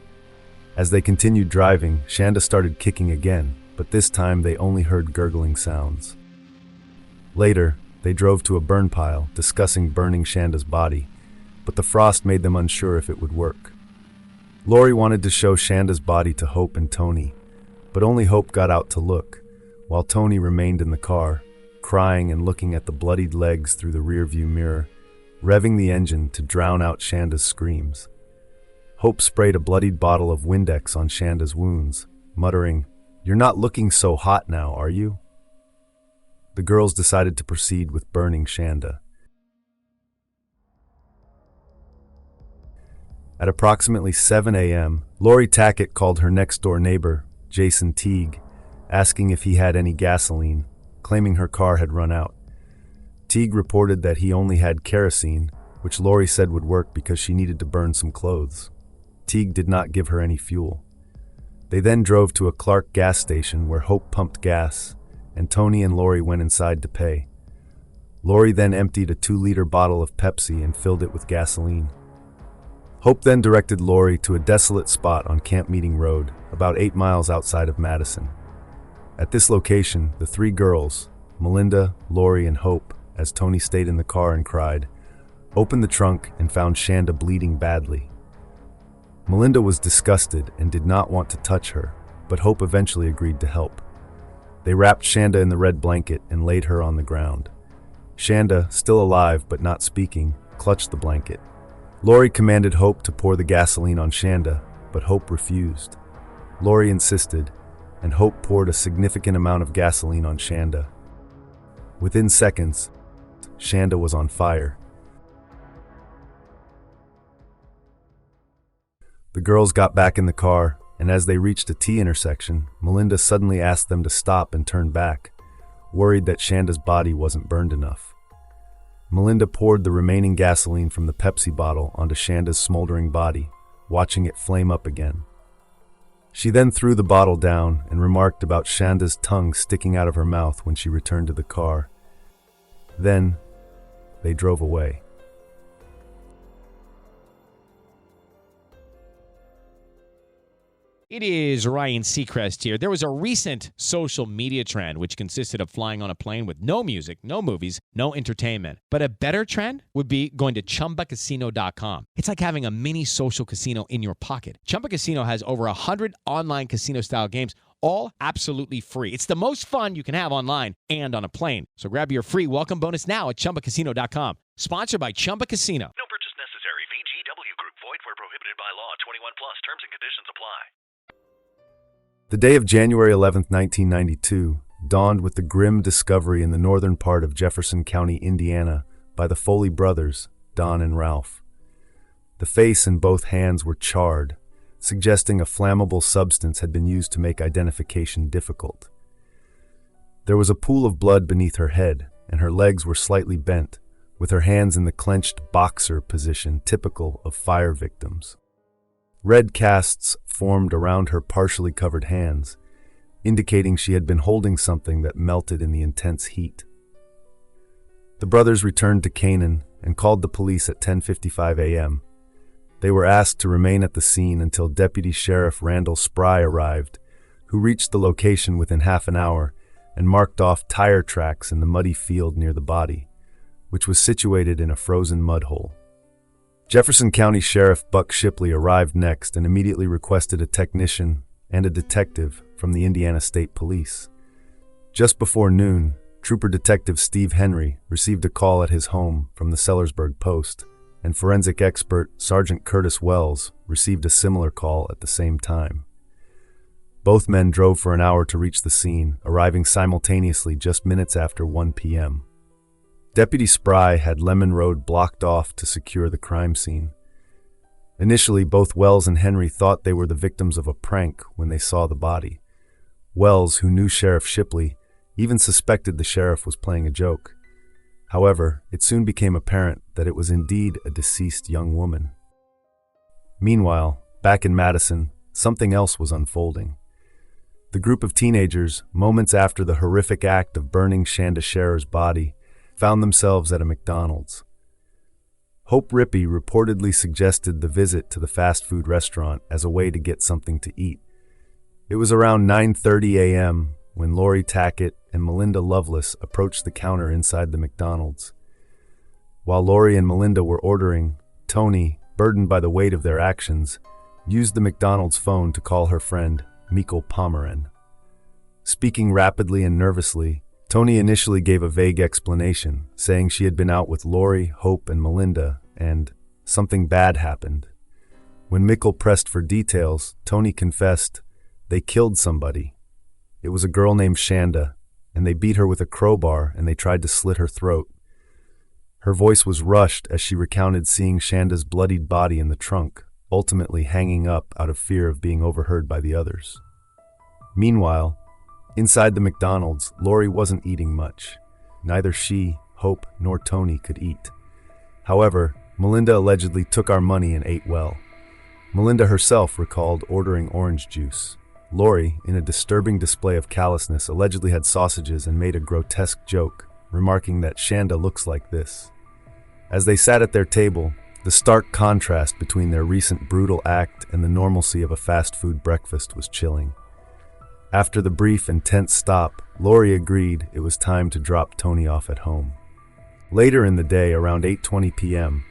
As they continued driving, Shanda started kicking again, but this time they only heard gurgling sounds. Later, they drove to a burn pile, discussing burning Shanda's body, but the frost made them unsure if it would work. Lori wanted to show Shanda's body to Hope and Tony, but only Hope got out to look, while Tony remained in the car, crying and looking at the bloodied legs through the rearview mirror, revving the engine to drown out Shanda's screams. Hope sprayed a bloodied bottle of Windex on Shanda's wounds, muttering, "You're not looking so hot now, are you?" The girls decided to proceed with burning Shanda. At approximately 7 a.m., Lori Tackett called her next-door neighbor, Jason Teague, asking if he had any gasoline, claiming her car had run out. Teague reported that he only had kerosene, which Lori said would work because she needed to burn some clothes. Teague did not give her any fuel. They then drove to a Clark gas station where Hope pumped gas, and Tony and Lori went inside to pay. Lori then emptied a 2-liter bottle of Pepsi and filled it with gasoline. Hope then directed Lori to a desolate spot on Camp Meeting Road, about 8 miles outside of Madison. At this location, the 3 girls, Melinda, Lori, and Hope, as Tony stayed in the car and cried, opened the trunk and found Shanda bleeding badly. Melinda was disgusted and did not want to touch her, but Hope eventually agreed to help. They wrapped Shanda in the red blanket and laid her on the ground. Shanda, still alive but not speaking, clutched the blanket. Lori commanded Hope to pour the gasoline on Shanda, but Hope refused. Lori insisted, and Hope poured a significant amount of gasoline on Shanda. Within seconds, Shanda was on fire. The girls got back in the car, and as they reached a T intersection, Melinda suddenly asked them to stop and turn back, worried that Shanda's body wasn't burned enough. Melinda poured the remaining gasoline from the Pepsi bottle onto Shanda's smoldering body, watching it flame up again. She then threw the bottle down and remarked about Shanda's tongue sticking out of her mouth when she returned to the car. Then, they drove away. It is Ryan Seacrest here. There was a recent social media trend which consisted of flying on a plane with no music, no movies, no entertainment. But a better trend would be going to ChumbaCasino.com. It's like having a mini social casino in your pocket. Chumba Casino has over 100 online casino-style games, all absolutely free. It's the most fun you can have online and on a plane. So grab your free welcome bonus now at ChumbaCasino.com. Sponsored by Chumba Casino. No purchase necessary. VGW Group. Void where prohibited by law. 21 plus. Terms and conditions apply. The day of January 11, 1992, dawned with the grim discovery in the northern part of Jefferson County, Indiana, by the Foley brothers, Don and Ralph. The face and both hands were charred, suggesting a flammable substance had been used to make identification difficult. There was a pool of blood beneath her head, and her legs were slightly bent, with her hands in the clenched boxer position typical of fire victims. Red casts formed around her partially covered hands, indicating she had been holding something that melted in the intense heat. The brothers returned to Canaan and called the police at 10:55 a.m. They were asked to remain at the scene until Deputy Sheriff Randall Spry arrived, who reached the location within half an hour and marked off tire tracks in the muddy field near the body, which was situated in a frozen mud hole. Jefferson County Sheriff Buck Shipley arrived next and immediately requested a technician and a detective from the Indiana State Police. Just before noon, Trooper Detective Steve Henry received a call at his home from the Sellersburg Post, and forensic expert Sergeant Curtis Wells received a similar call at the same time. Both men drove for an hour to reach the scene, arriving simultaneously just minutes after 1 p.m. Deputy Spry had Lemon Road blocked off to secure the crime scene. Initially, both Wells and Henry thought they were the victims of a prank when they saw the body. Wells, who knew Sheriff Shipley, even suspected the sheriff was playing a joke. However, it soon became apparent that it was indeed a deceased young woman. Meanwhile, back in Madison, something else was unfolding. The group of teenagers, moments after the horrific act of burning Shanda Sharer's body, found themselves at a McDonald's. Hope Rippey reportedly suggested the visit to the fast food restaurant as a way to get something to eat. It was around 9:30 a.m. when Lori Tackett and Melinda Lovelace approached the counter inside the McDonald's. While Lori and Melinda were ordering, Tony, burdened by the weight of their actions, used the McDonald's phone to call her friend, Mikkel Pomeran. Speaking rapidly and nervously, Tony initially gave a vague explanation, saying she had been out with Lori, Hope, and Melinda, and something bad happened. When Mikkel pressed for details, Tony confessed, they killed somebody. It was a girl named Shanda, and they beat her with a crowbar and they tried to slit her throat. Her voice was rushed as she recounted seeing Shanda's bloodied body in the trunk, ultimately hanging up out of fear of being overheard by the others. Meanwhile, inside the McDonald's, Lori wasn't eating much. Neither she, Hope, nor Tony could eat. However, Melinda allegedly took our money and ate well. Melinda herself recalled ordering orange juice. Lori, in a disturbing display of callousness, allegedly had sausages and made a grotesque joke, remarking that Shanda looks like this. As they sat at their table, the stark contrast between their recent brutal act and the normalcy of a fast food breakfast was chilling. After the brief and tense stop, Lori agreed it was time to drop Tony off at home. Later in the day, around 8:20 p.m.,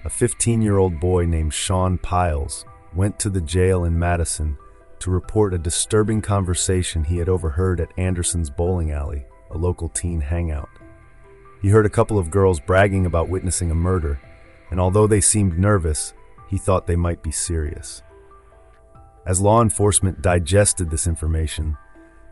a 15-year-old boy named Sean Piles went to the jail in Madison to report a disturbing conversation he had overheard at Anderson's bowling alley, a local teen hangout. He heard a couple of girls bragging about witnessing a murder, and although they seemed nervous, he thought they might be serious. As law enforcement digested this information,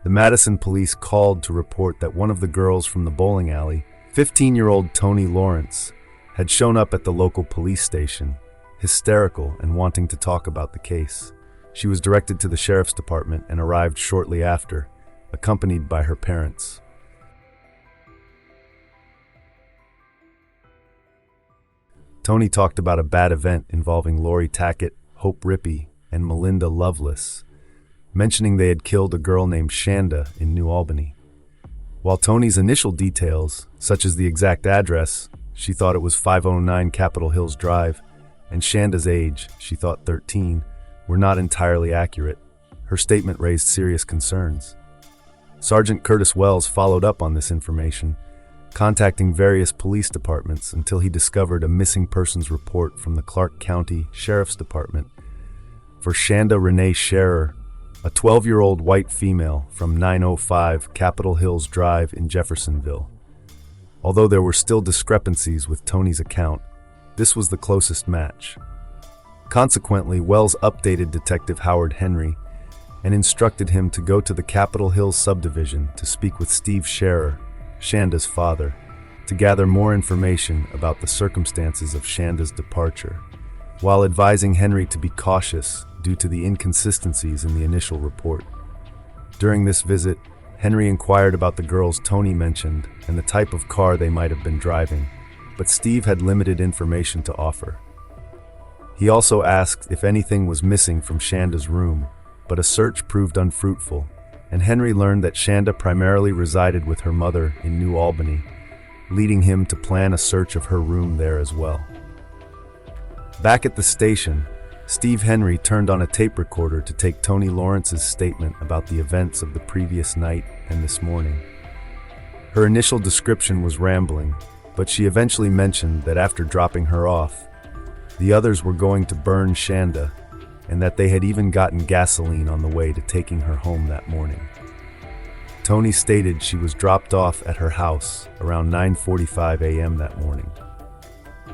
the Madison police called to report that one of the girls from the bowling alley, 15-year-old Toni Lawrence, had shown up at the local police station, hysterical and wanting to talk about the case. She was directed to the sheriff's department and arrived shortly after, accompanied by her parents. Tony talked about a bad event involving Lori Tackett, Hope Rippey, and Melinda Loveless, mentioning they had killed a girl named Shanda in New Albany. While Tony's initial details, such as the exact address, she thought it was 509 Capitol Hills Drive, and Shanda's age, she thought 13, were not entirely accurate, her statement raised serious concerns. Sergeant Curtis Wells followed up on this information, contacting various police departments until he discovered a missing persons report from the Clark County Sheriff's Department for Shanda Renee Sharer, a 12-year-old white female from 905 Capitol Hills Drive in Jeffersonville. Although there were still discrepancies with Tony's account, this was the closest match. Consequently, Wells updated Detective Howard Henry and instructed him to go to the Capitol Hills subdivision to speak with Steve Sharer, Shanda's father, to gather more information about the circumstances of Shanda's departure, while advising Henry to be cautious due to the inconsistencies in the initial report. During this visit, Henry inquired about the girls Tony mentioned and the type of car they might have been driving, but Steve had limited information to offer. He also asked if anything was missing from Shanda's room, but a search proved unfruitful, and Henry learned that Shanda primarily resided with her mother in New Albany, leading him to plan a search of her room there as well. Back at the station, Steve Henry turned on a tape recorder to take Toni Lawrence's statement about the events of the previous night and this morning. Her initial description was rambling, but she eventually mentioned that after dropping her off, the others were going to burn Shanda, and that they had even gotten gasoline on the way to taking her home that morning. Toni stated she was dropped off at her house around 9:45 a.m. that morning.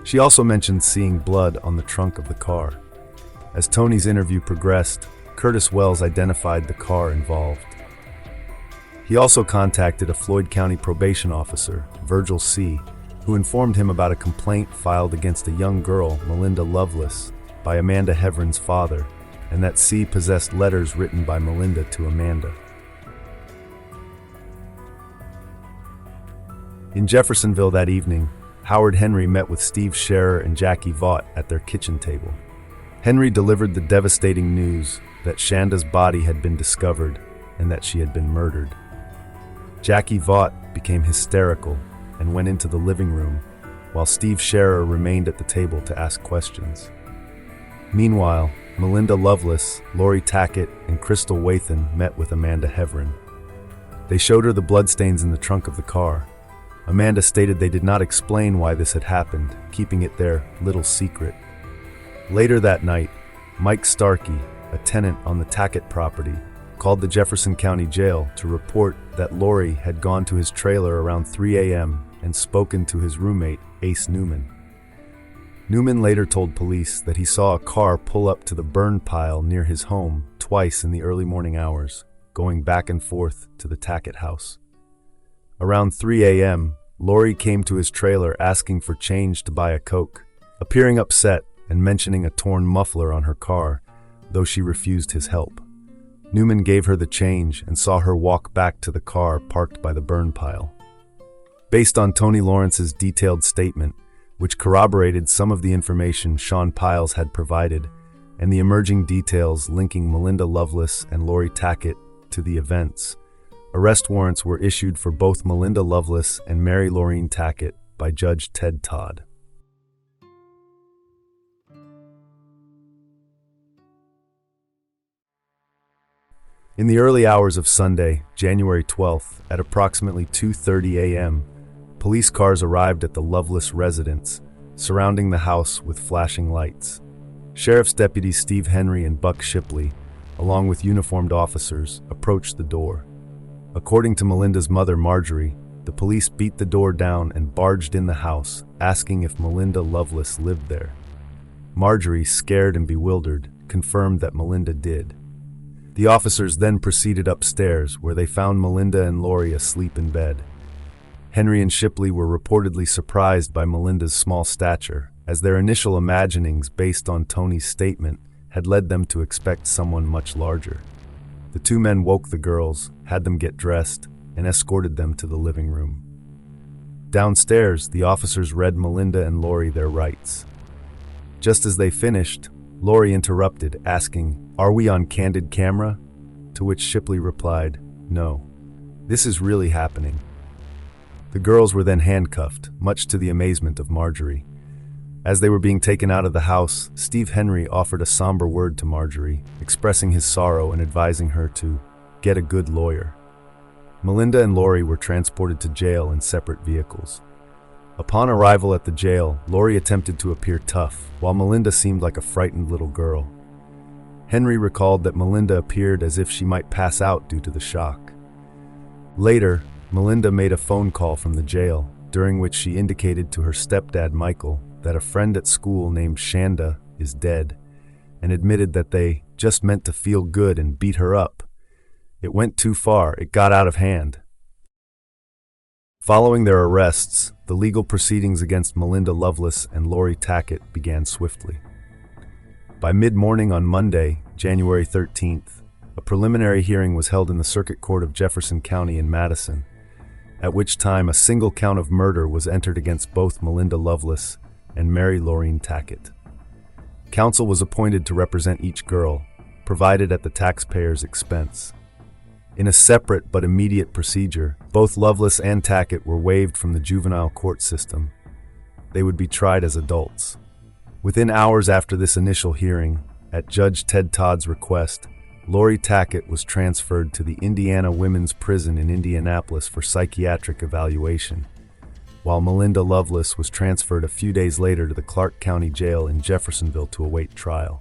She also mentioned seeing blood on the trunk of the car. As Tony's interview progressed, Curtis Wells identified the car involved. He also contacted a Floyd County probation officer, Virgil C., who informed him about a complaint filed against a young girl, Melinda Loveless, by Amanda Heveron's father, and that C possessed letters written by Melinda to Amanda. In Jeffersonville that evening, Howard Henry met with Steve Sharer and Jackie Vaught at their kitchen table. Henry delivered the devastating news that Shanda's body had been discovered and that she had been murdered. Jackie Vaught became hysterical and went into the living room, while Steve Sharer remained at the table to ask questions. Meanwhile, Melinda Loveless, Lori Tackett, and Crystal Wathan met with Amanda Heveron. They showed her the bloodstains in the trunk of the car. Amanda stated they did not explain why this had happened, keeping it their little secret. Later that night, Mike Starkey, a tenant on the Tackett property, called the Jefferson County Jail to report that Lori had gone to his trailer around 3 a.m. and spoken to his roommate, Ace Newman. Newman later told police that he saw a car pull up to the burn pile near his home twice in the early morning hours, going back and forth to the Tackett house. Around 3 a.m., Lori came to his trailer asking for change to buy a Coke, appearing upset and mentioning a torn muffler on her car, though she refused his help. Newman gave her the change and saw her walk back to the car parked by the burn pile. Based on Toni Lawrence's detailed statement, which corroborated some of the information Sean Piles had provided and the emerging details linking Melinda Loveless and Lori Tackett to the events. Arrest warrants were issued for both Melinda Loveless and Mary Laureen Tackett by Judge Ted Todd. In the early hours of Sunday, January 12th, at approximately 2:30 a.m., police cars arrived at the Loveless residence, surrounding the house with flashing lights. Sheriff's deputies Steve Henry and Buck Shipley, along with uniformed officers, approached the door. According to Melinda's mother, Marjorie, the police beat the door down and barged in the house, asking if Melinda Loveless lived there. Marjorie, scared and bewildered, confirmed that Melinda did. The officers then proceeded upstairs, where they found Melinda and Lori asleep in bed. Henry and Shipley were reportedly surprised by Melinda's small stature, as their initial imaginings based on Tony's statement had led them to expect someone much larger. The two men woke the girls, had them get dressed, and escorted them to the living room. Downstairs, the officers read Melinda and Lori their rights. Just as they finished, Lori interrupted, asking, "Are we on candid camera?" To which Shipley replied, "No. This is really happening." The girls were then handcuffed, much to the amazement of Marjorie. As they were being taken out of the house, Steve Henry offered a somber word to Marjorie, expressing his sorrow and advising her to get a good lawyer. Melinda and Lori were transported to jail in separate vehicles. Upon arrival at the jail, Lori attempted to appear tough, while Melinda seemed like a frightened little girl. Henry recalled that Melinda appeared as if she might pass out due to the shock. Later, Melinda made a phone call from the jail, during which she indicated to her stepdad Michael that a friend at school named Shanda is dead, and admitted that they just meant to feel good and beat her up. It went too far, it got out of hand. Following their arrests, the legal proceedings against Melinda Loveless and Lori Tackett began swiftly. By mid-morning on Monday, January 13th, a preliminary hearing was held in the Circuit Court of Jefferson County in Madison, at which time a single count of murder was entered against both Melinda Loveless and Mary Laureen Tackett. Counsel was appointed to represent each girl, provided at the taxpayer's expense. In a separate but immediate procedure, both Loveless and Tackett were waived from the juvenile court system. They would be tried as adults. Within hours after this initial hearing, at Judge Ted Todd's request, Lori Tackett was transferred to the Indiana Women's Prison in Indianapolis for psychiatric evaluation, while Melinda Loveless was transferred a few days later to the Clark County Jail in Jeffersonville to await trial.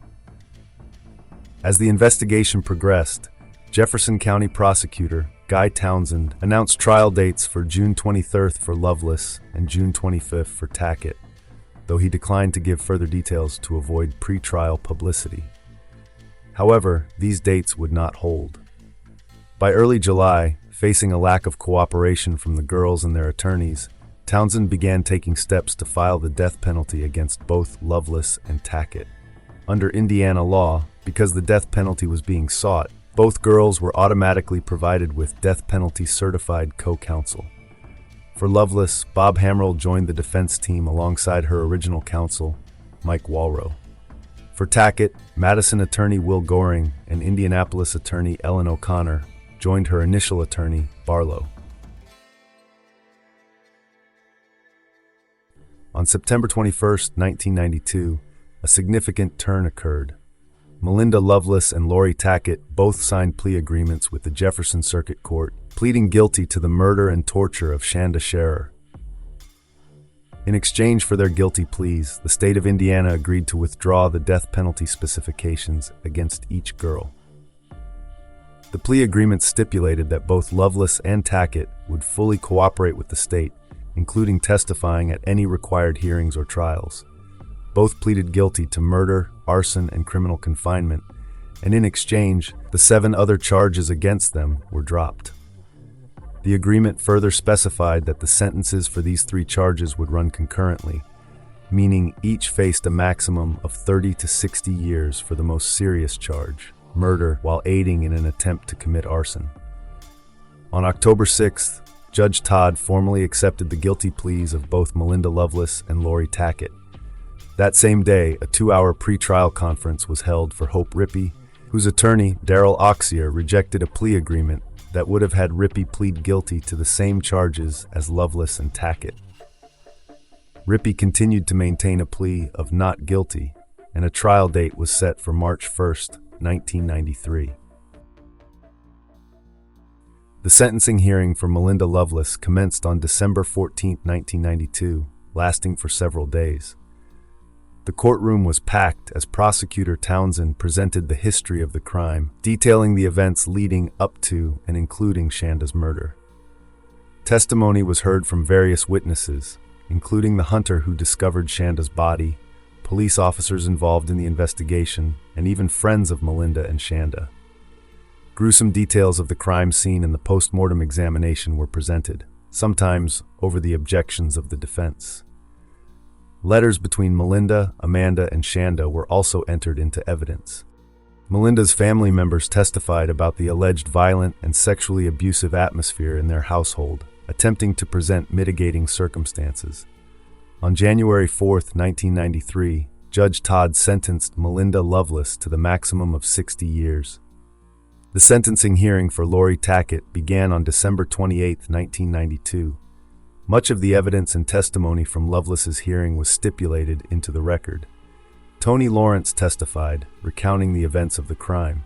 As the investigation progressed, Jefferson County Prosecutor Guy Townsend announced trial dates for June 23rd for Loveless and June 25th for Tackett, though he declined to give further details to avoid pre-trial publicity. However, these dates would not hold. By early July, facing a lack of cooperation from the girls and their attorneys, Townsend began taking steps to file the death penalty against both Loveless and Tackett. Under Indiana law, because the death penalty was being sought, both girls were automatically provided with death penalty certified co-counsel. For Loveless, Bob Hamrell joined the defense team alongside her original counsel, Mike Walrow. For Tackett, Madison attorney Will Goring and Indianapolis attorney Ellen O'Connor joined her initial attorney, Barlow. On September 21, 1992, a significant turn occurred. Melinda Loveless and Lori Tackett both signed plea agreements with the Jefferson Circuit Court, pleading guilty to the murder and torture of Shanda Sharer. In exchange for their guilty pleas, the state of Indiana agreed to withdraw the death penalty specifications against each girl. The plea agreement stipulated that both Loveless and Tackett would fully cooperate with the state, including testifying at any required hearings or trials. Both pleaded guilty to murder, arson, and criminal confinement, and in exchange, the 7 other charges against them were dropped. The agreement further specified that the sentences for these 3 charges would run concurrently, meaning each faced a maximum of 30 to 60 years for the most serious charge, murder while aiding in an attempt to commit arson. On October 6th, Judge Todd formally accepted the guilty pleas of both Melinda Loveless and Lori Tackett. That same day, a 2-hour pre-trial conference was held for Hope Rippey, whose attorney, Daryl Oxier, rejected a plea agreement that would have had Rippey plead guilty to the same charges as Loveless and Tackett. Rippey continued to maintain a plea of not guilty, and a trial date was set for March 1st, 1993. The sentencing hearing for Melinda Loveless commenced on December 14, 1992, lasting for several days. The courtroom was packed as Prosecutor Townsend presented the history of the crime, detailing the events leading up to and including Shanda's murder. Testimony was heard from various witnesses, including the hunter who discovered Shanda's body, police officers involved in the investigation, and even friends of Melinda and Shanda. Gruesome details of the crime scene and the post-mortem examination were presented, sometimes over the objections of the defense. Letters between Melinda, Amanda, and Shanda were also entered into evidence. Melinda's family members testified about the alleged violent and sexually abusive atmosphere in their household, attempting to present mitigating circumstances. On January 4, 1993, Judge Todd sentenced Melinda Loveless to the maximum of 60 years. The sentencing hearing for Lori Tackett began on December 28, 1992. Much of the evidence and testimony from Loveless's hearing was stipulated into the record. Tony Lawrence testified, recounting the events of the crime.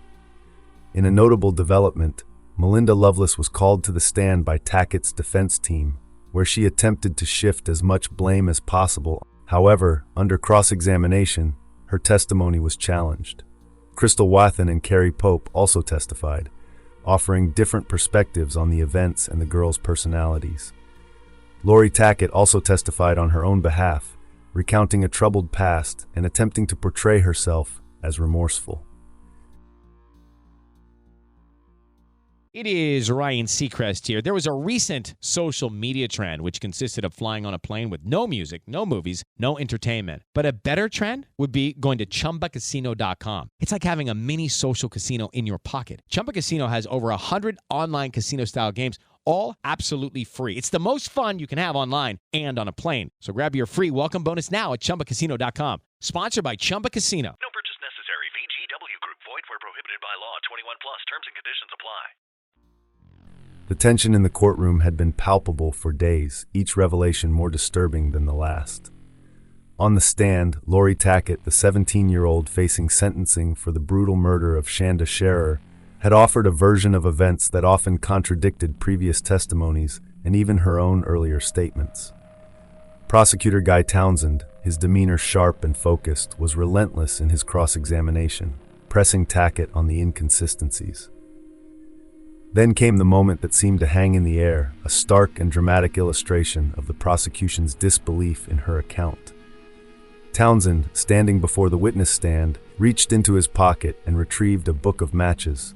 In a notable development, Melinda Loveless was called to the stand by Tackett's defense team, where she attempted to shift as much blame as possible. However, under cross-examination, her testimony was challenged. Crystal Wathen and Carrie Pope also testified, offering different perspectives on the events and the girls' personalities. Lori Tackett also testified on her own behalf, recounting a troubled past and attempting to portray herself as remorseful. It is Ryan Seacrest here. There was a recent social media trend which consisted of flying on a plane with no music, no movies, no entertainment. But a better trend would be going to ChumbaCasino.com. It's like having a mini social casino in your pocket. Chumba Casino has over 100 online casino-style games, all absolutely free. It's the most fun you can have online and on a plane. So grab your free welcome bonus now at ChumbaCasino.com. Sponsored by Chumba Casino. No purchase necessary. VGW Group. Void where prohibited by law. 21 plus. Terms and conditions apply. The tension in the courtroom had been palpable for days, each revelation more disturbing than the last. On the stand, Lori Tackett, the 17-year-old facing sentencing for the brutal murder of Shanda Sharer, had offered a version of events that often contradicted previous testimonies and even her own earlier statements. Prosecutor Guy Townsend, his demeanor sharp and focused, was relentless in his cross-examination, pressing Tackett on the inconsistencies. Then came the moment that seemed to hang in the air, a stark and dramatic illustration of the prosecution's disbelief in her account. Townsend, standing before the witness stand, reached into his pocket and retrieved a book of matches.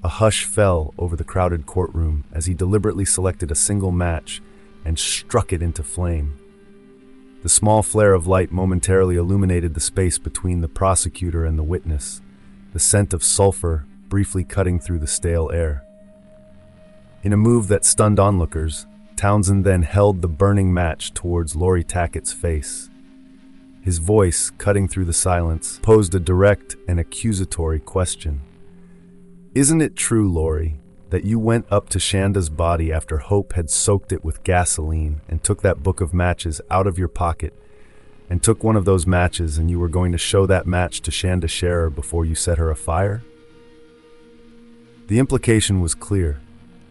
A hush fell over the crowded courtroom as he deliberately selected a single match and struck it into flame. The small flare of light momentarily illuminated the space between the prosecutor and the witness, the scent of sulfur briefly cutting through the stale air. In a move that stunned onlookers, Townsend then held the burning match towards Lori Tackett's face. His voice, cutting through the silence, posed a direct and accusatory question. "Isn't it true, Lori, that you went up to Shanda's body after Hope had soaked it with gasoline and took that book of matches out of your pocket and took one of those matches and you were going to show that match to Shanda Sharer before you set her afire?" The implication was clear.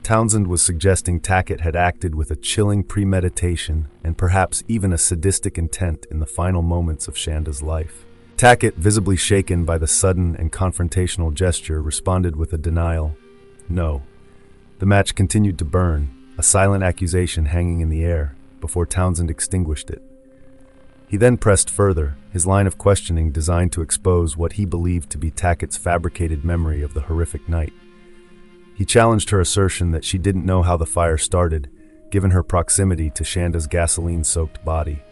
Townsend was suggesting Tackett had acted with a chilling premeditation and perhaps even a sadistic intent in the final moments of Shanda's life. Tackett, visibly shaken by the sudden and confrontational gesture, responded with a denial. No. The match continued to burn, a silent accusation hanging in the air, before Townsend extinguished it. He then pressed further, his line of questioning designed to expose what he believed to be Tackett's fabricated memory of the horrific night. He challenged her assertion that she didn't know how the fire started, given her proximity to Shanda's gasoline-soaked body.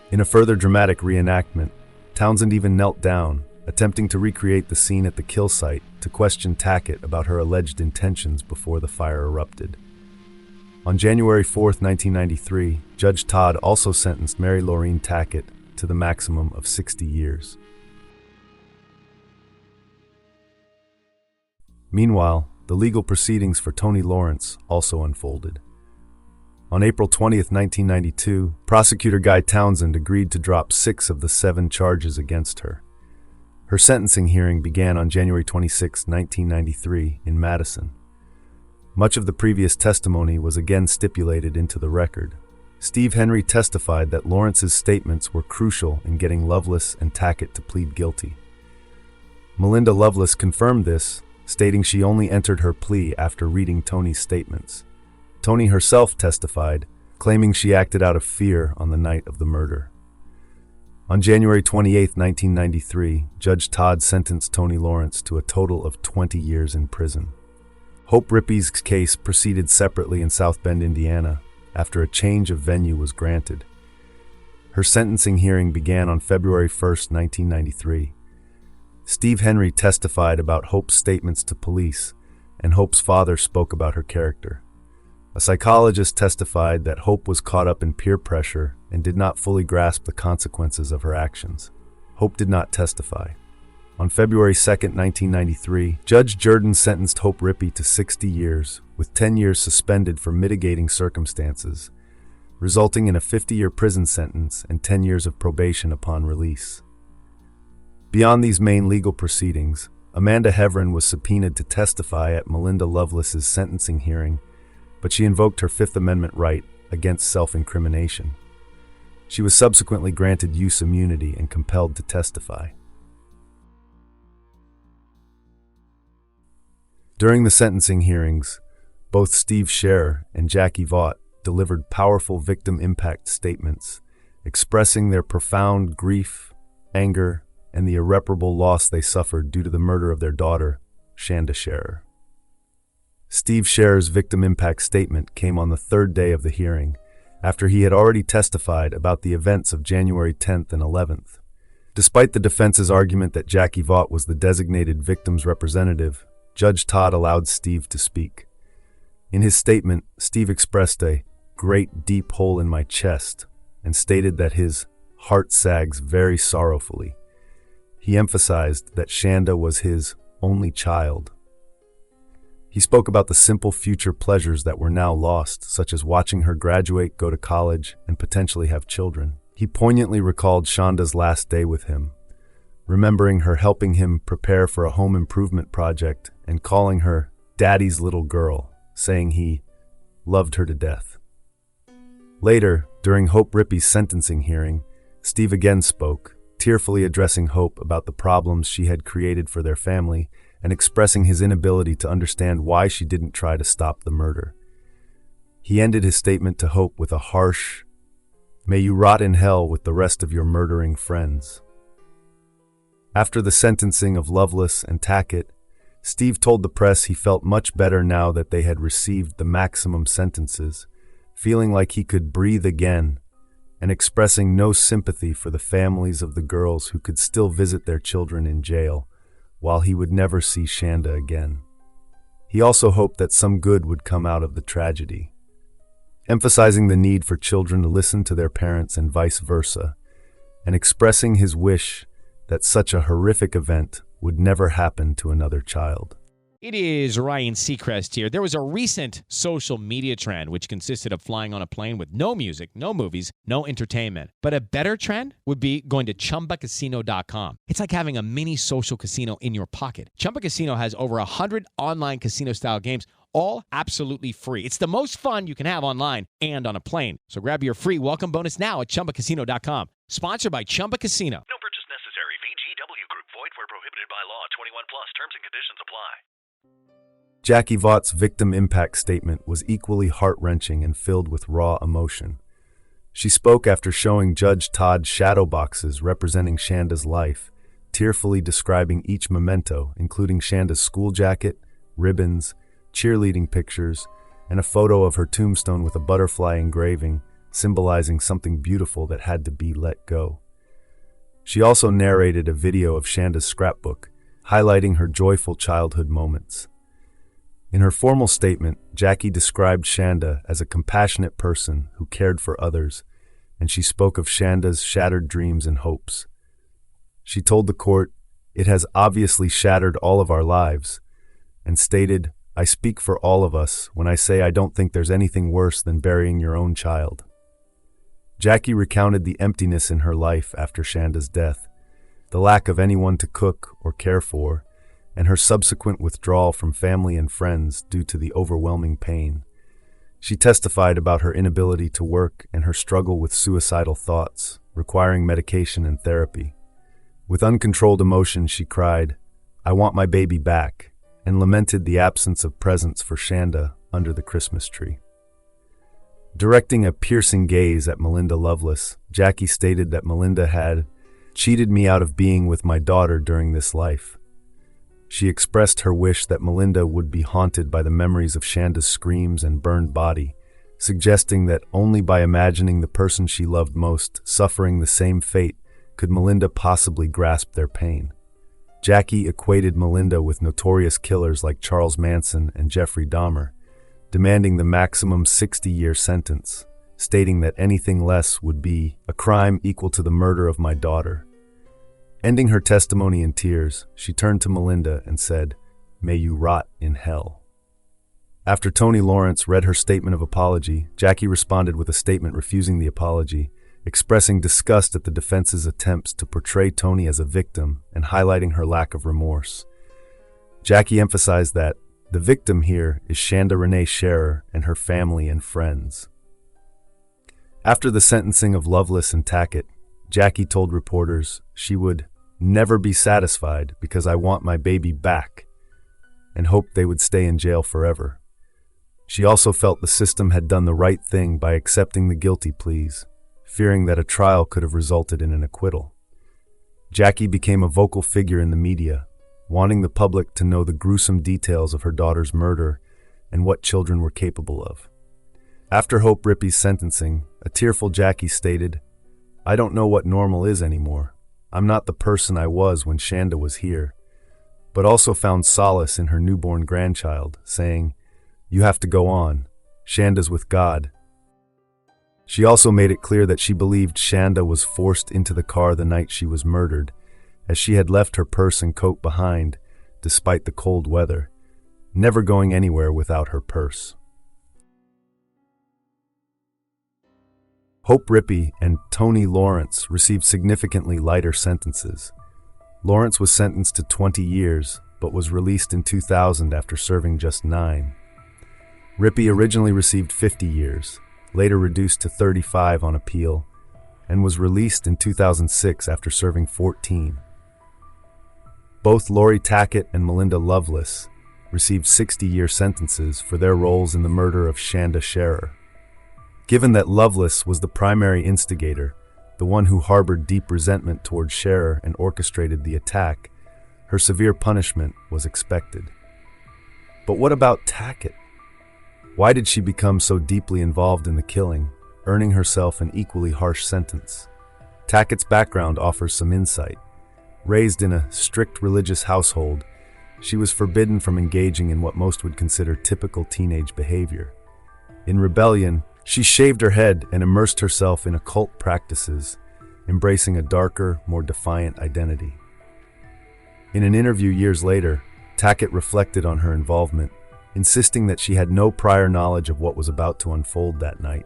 In a further dramatic reenactment, Townsend even knelt down, attempting to recreate the scene at the kill site to question Tackett about her alleged intentions before the fire erupted. On January 4, 1993, Judge Todd also sentenced Mary Laureen Tackett to the maximum of 60 years. Meanwhile, the legal proceedings for Toni Lawrence also unfolded. On April 20, 1992, prosecutor Guy Townsend agreed to drop 6 of the 7 charges against her. Her sentencing hearing began on January 26, 1993, in Madison. Much of the previous testimony was again stipulated into the record. Steve Henry testified that Lawrence's statements were crucial in getting Loveless and Tackett to plead guilty. Melinda Loveless confirmed this, stating she only entered her plea after reading Toni's statements. Toni herself testified, claiming she acted out of fear on the night of the murder. On January 28, 1993, Judge Todd sentenced Toni Lawrence to a total of 20 years in prison. Hope Rippey's case proceeded separately in South Bend, Indiana, after a change of venue was granted. Her sentencing hearing began on February 1, 1993. Steve Henry testified about Hope's statements to police, and Hope's father spoke about her character. A psychologist testified that Hope was caught up in peer pressure and did not fully grasp the consequences of her actions. Hope did not testify. On February 2, 1993, Judge Jordan sentenced Hope Rippey to 60 years, with 10 years suspended for mitigating circumstances, resulting in a 50-year prison sentence and 10 years of probation upon release. Beyond these main legal proceedings, Amanda Heavrin was subpoenaed to testify at Melinda Loveless's sentencing hearing, but she invoked her Fifth Amendment right against self-incrimination. She was subsequently granted use immunity and compelled to testify. During the sentencing hearings, both Steve Sharer and Jackie Vaught delivered powerful victim impact statements, expressing their profound grief, anger, and the irreparable loss they suffered due to the murder of their daughter, Shanda Sharer. Steve Sharer's victim impact statement came on the third day of the hearing, after he had already testified about the events of January 10th and 11th. Despite the defense's argument that Jackie Vaught was the designated victim's representative, Judge Todd allowed Steve to speak. In his statement, Steve expressed a great deep hole in my chest and stated that his heart sags very sorrowfully. He emphasized that Shanda was his only child. He spoke about the simple future pleasures that were now lost, such as watching her graduate, go to college, and potentially have children. He poignantly recalled Shanda's last day with him, remembering her helping him prepare for a home improvement project and calling her Daddy's little girl, saying he loved her to death. Later, during Hope Rippey's sentencing hearing, Steve again spoke, tearfully addressing Hope about the problems she had created for their family and expressing his inability to understand why she didn't try to stop the murder. He ended his statement to Hope with a harsh, "May you rot in hell with the rest of your murdering friends." After the sentencing of Loveless and Tackett, Steve told the press he felt much better now that they had received the maximum sentences, feeling like he could breathe again, and expressing no sympathy for the families of the girls who could still visit their children in jail, while he would never see Shanda again. He also hoped that some good would come out of the tragedy, emphasizing the need for children to listen to their parents and vice versa, and expressing his wish that such a horrific event would never happen to another child. It is Ryan Seacrest here. There was a recent social media trend which consisted of flying on a plane with no music, no movies, no entertainment. But a better trend would be going to ChumbaCasino.com. It's like having a mini social casino in your pocket. Chumba Casino has over 100 online casino-style games, all absolutely free. It's the most fun you can have online and on a plane. So grab your free welcome bonus now at ChumbaCasino.com. Sponsored by Chumba Casino. No purchase necessary. VGW Group. Void where prohibited by law. 21 plus. Terms and conditions apply. Jackie Vaught's victim impact statement was equally heart-wrenching and filled with raw emotion. She spoke after showing Judge Todd shadow boxes representing Shanda's life, tearfully describing each memento, including Shanda's school jacket, ribbons, cheerleading pictures, and a photo of her tombstone with a butterfly engraving, symbolizing something beautiful that had to be let go. She also narrated a video of Shanda's scrapbook, highlighting her joyful childhood moments. In her formal statement, Jackie described Shanda as a compassionate person who cared for others, and she spoke of Shanda's shattered dreams and hopes. She told the court, "It has obviously shattered all of our lives," and stated, "I speak for all of us when I say I don't think there's anything worse than burying your own child." Jackie recounted the emptiness in her life after Shanda's death, the lack of anyone to cook or care for, and her subsequent withdrawal from family and friends due to the overwhelming pain. She testified about her inability to work and her struggle with suicidal thoughts, requiring medication and therapy. With uncontrolled emotion, she cried, "I want my baby back," and lamented the absence of presents for Shanda under the Christmas tree. Directing a piercing gaze at Melinda Loveless, Jackie stated that Melinda had cheated me out of being with my daughter during this life. She expressed her wish that Melinda would be haunted by the memories of Shanda's screams and burned body, suggesting that only by imagining the person she loved most suffering the same fate could Melinda possibly grasp their pain. Jackie equated Melinda with notorious killers like Charles Manson and Jeffrey Dahmer, demanding the maximum 60-year sentence, stating that anything less would be a crime equal to the murder of my daughter. Ending her testimony in tears, she turned to Melinda and said, "May you rot in hell." After Tony Lawrence read her statement of apology, Jackie responded with a statement refusing the apology, expressing disgust at the defense's attempts to portray Tony as a victim and highlighting her lack of remorse. Jackie emphasized that the victim here is Shanda Renee Sharer and her family and friends. After the sentencing of Loveless and Tackett, Jackie told reporters she would never be satisfied because I want my baby back, and hoped they would stay in jail forever. She also felt the system had done the right thing by accepting the guilty pleas, fearing that a trial could have resulted in an acquittal. Jackie became a vocal figure in the media, wanting the public to know the gruesome details of her daughter's murder and what children were capable of. After Hope Rippey's sentencing, a tearful Jackie stated, "I don't know what normal is anymore. I'm not the person I was when Shanda was here," but also found solace in her newborn grandchild, saying, "You have to go on. Shanda's with God." She also made it clear that she believed Shanda was forced into the car the night she was murdered, as she had left her purse and coat behind, despite the cold weather, never going anywhere without her purse. Hope Rippey and Tony Lawrence received significantly lighter sentences. Lawrence was sentenced to 20 years, but was released in 2000 after serving just 9. Rippey originally received 50 years, later reduced to 35 on appeal, and was released in 2006 after serving 14. Both Lori Tackett and Melinda Loveless received 60-year sentences for their roles in the murder of Shanda Sharer. Given that Loveless was the primary instigator, the one who harbored deep resentment towards Sharer and orchestrated the attack, her severe punishment was expected. But what about Tackett? Why did she become so deeply involved in the killing, earning herself an equally harsh sentence? Tackett's background offers some insight. Raised in a strict religious household, she was forbidden from engaging in what most would consider typical teenage behavior. In rebellion, she shaved her head and immersed herself in occult practices, embracing a darker, more defiant identity. In an interview years later, Tackett reflected on her involvement, insisting that she had no prior knowledge of what was about to unfold that night.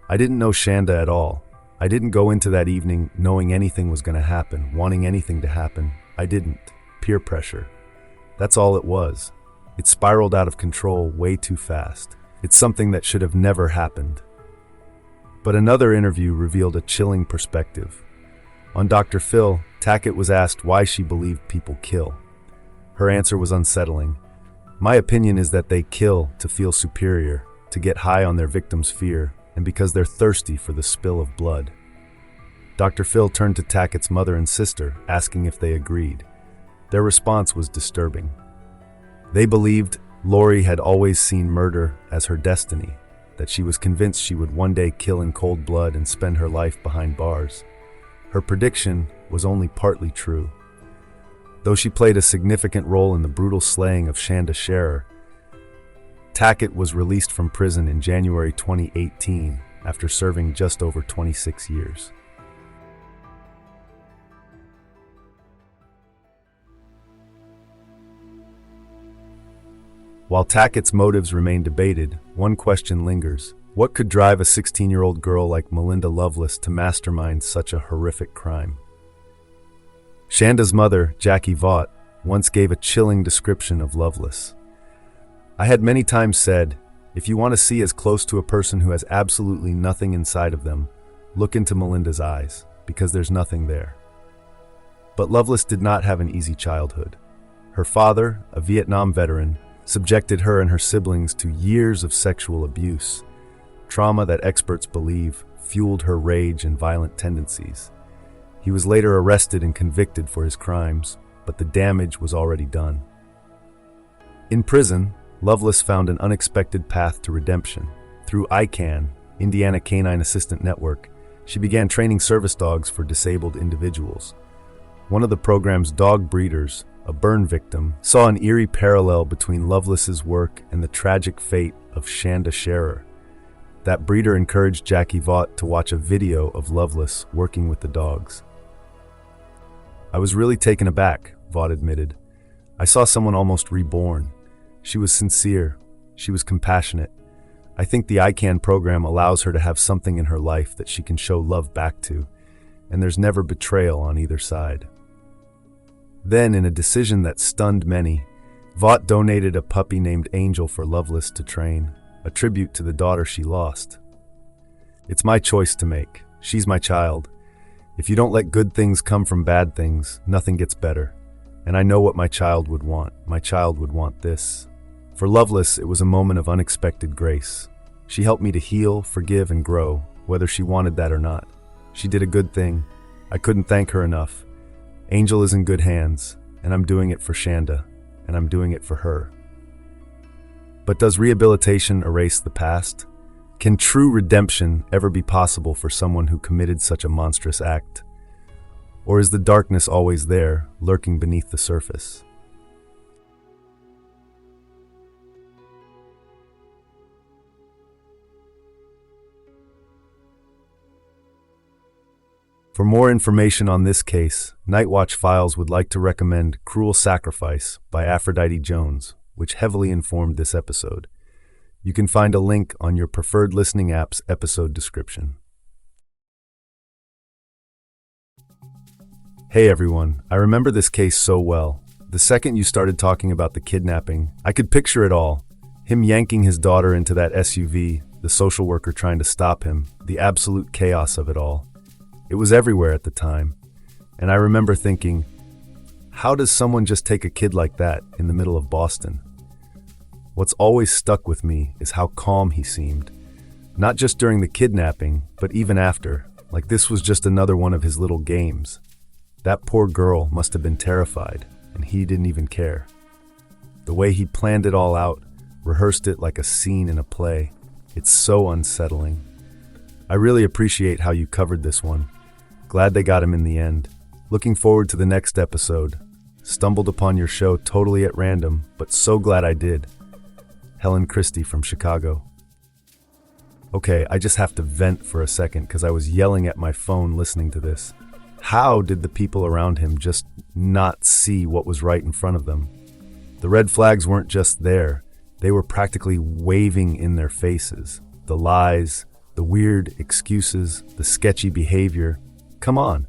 "I didn't know Shanda at all. I didn't go into that evening knowing anything was going to happen, wanting anything to happen. I didn't. Peer pressure. That's all it was. It spiraled out of control way too fast. It's something that should have never happened." But another interview revealed a chilling perspective. On Dr. Phil, Tackett was asked why she believed people kill. Her answer was unsettling. "My opinion is that they kill to feel superior, to get high on their victim's fear, and because they're thirsty for the spill of blood." Dr. Phil turned to Tackett's mother and sister, asking if they agreed. Their response was disturbing. They believed Lori had always seen murder as her destiny, that she was convinced she would one day kill in cold blood and spend her life behind bars. Her prediction was only partly true. Though she played a significant role in the brutal slaying of Shanda Sharer, Tackett was released from prison in January 2018 after serving just over 26 years. While Tackett's motives remain debated, one question lingers. What could drive a 16-year-old girl like Melinda Loveless to mastermind such a horrific crime? Shanda's mother, Jackie Vaught, once gave a chilling description of Loveless. I had many times said, if you want to see as close to a person who has absolutely nothing inside of them, look into Melinda's eyes, because there's nothing there. But Loveless did not have an easy childhood. Her father, a Vietnam veteran, subjected her and her siblings to years of sexual abuse, trauma that experts believe fueled her rage and violent tendencies. He was later arrested and convicted for his crimes, but the damage was already done. In prison, Loveless found an unexpected path to redemption. Through ICANN, Indiana Canine Assistant Network, she began training service dogs for disabled individuals. One of the program's dog breeders, a burn victim, saw an eerie parallel between Loveless's work and the tragic fate of Shanda Sharer. That breeder encouraged Jackie Vaught to watch a video of Loveless working with the dogs. I was really taken aback, Vaught admitted. I saw someone almost reborn. She was sincere. She was compassionate. I think the ICANN program allows her to have something in her life that she can show love back to, and there's never betrayal on either side. Then, in a decision that stunned many, Vaught donated a puppy named Angel for Loveless to train, a tribute to the daughter she lost. It's my choice to make. She's my child. If you don't let good things come from bad things, nothing gets better. And I know what my child would want. My child would want this. For Loveless, it was a moment of unexpected grace. She helped me to heal, forgive, and grow, whether she wanted that or not. She did a good thing. I couldn't thank her enough. Angel is in good hands, and I'm doing it for Shanda, and I'm doing it for her. But does rehabilitation erase the past? Can true redemption ever be possible for someone who committed such a monstrous act? Or is the darkness always there, lurking beneath the surface? For more information on this case, Nightwatch Files would like to recommend Cruel Sacrifice by Aphrodite Jones, which heavily informed this episode. You can find a link on your preferred listening app's episode description. Hey everyone, I remember this case so well. The second you started talking about the kidnapping, I could picture it all. Him yanking his daughter into that SUV, the social worker trying to stop him, the absolute chaos of it all. It was everywhere at the time. And I remember thinking, how does someone just take a kid like that in the middle of Boston? What's always stuck with me is how calm he seemed. Not just during the kidnapping, but even after, like this was just another one of his little games. That poor girl must have been terrified, and he didn't even care. The way he planned it all out, rehearsed it like a scene in a play, it's so unsettling. I really appreciate how you covered this one. Glad they got him in the end. Looking forward to the next episode. Stumbled upon your show totally at random, but so glad I did. Helen Christie from Chicago. Okay, I just have to vent for a second because I was yelling at my phone listening to this. How did the people around him just not see what was right in front of them? The red flags weren't just there. They were practically waving in their faces. The lies, the weird excuses, the sketchy behavior. Come on.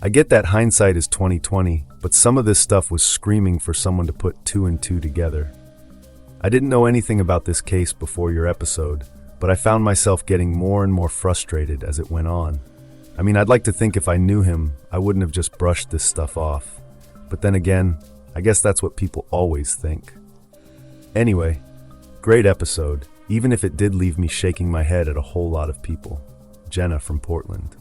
I get that hindsight is 20/20, but some of this stuff was screaming for someone to put two and two together. I didn't know anything about this case before your episode, but I found myself getting more and more frustrated as it went on. I mean, I'd like to think if I knew him, I wouldn't have just brushed this stuff off. But then again, I guess that's what people always think. Anyway, great episode, even if it did leave me shaking my head at a whole lot of people. Jenna from Portland.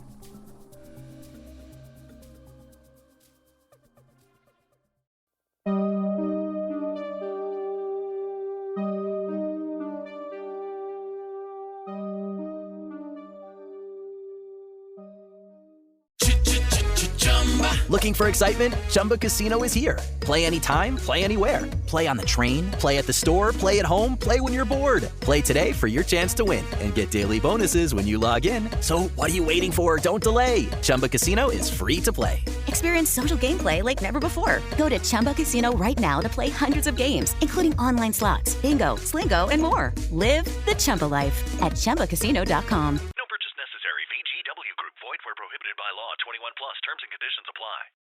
Looking for excitement? Chumba Casino is here. Play anytime, play anywhere. Play on the train, play at the store, play at home, play when you're bored. Play today for your chance to win and get daily bonuses when you log in. So what are you waiting for? Don't delay. Chumba Casino is free to play. Experience social gameplay like never before. Go to Chumba Casino right now to play hundreds of games, including online slots, bingo, Slingo, and more. Live the Chumba life at ChumbaCasino.com. No purchase necessary. VGW Group. Void where prohibited by law. 21 plus. Terms and conditions apply.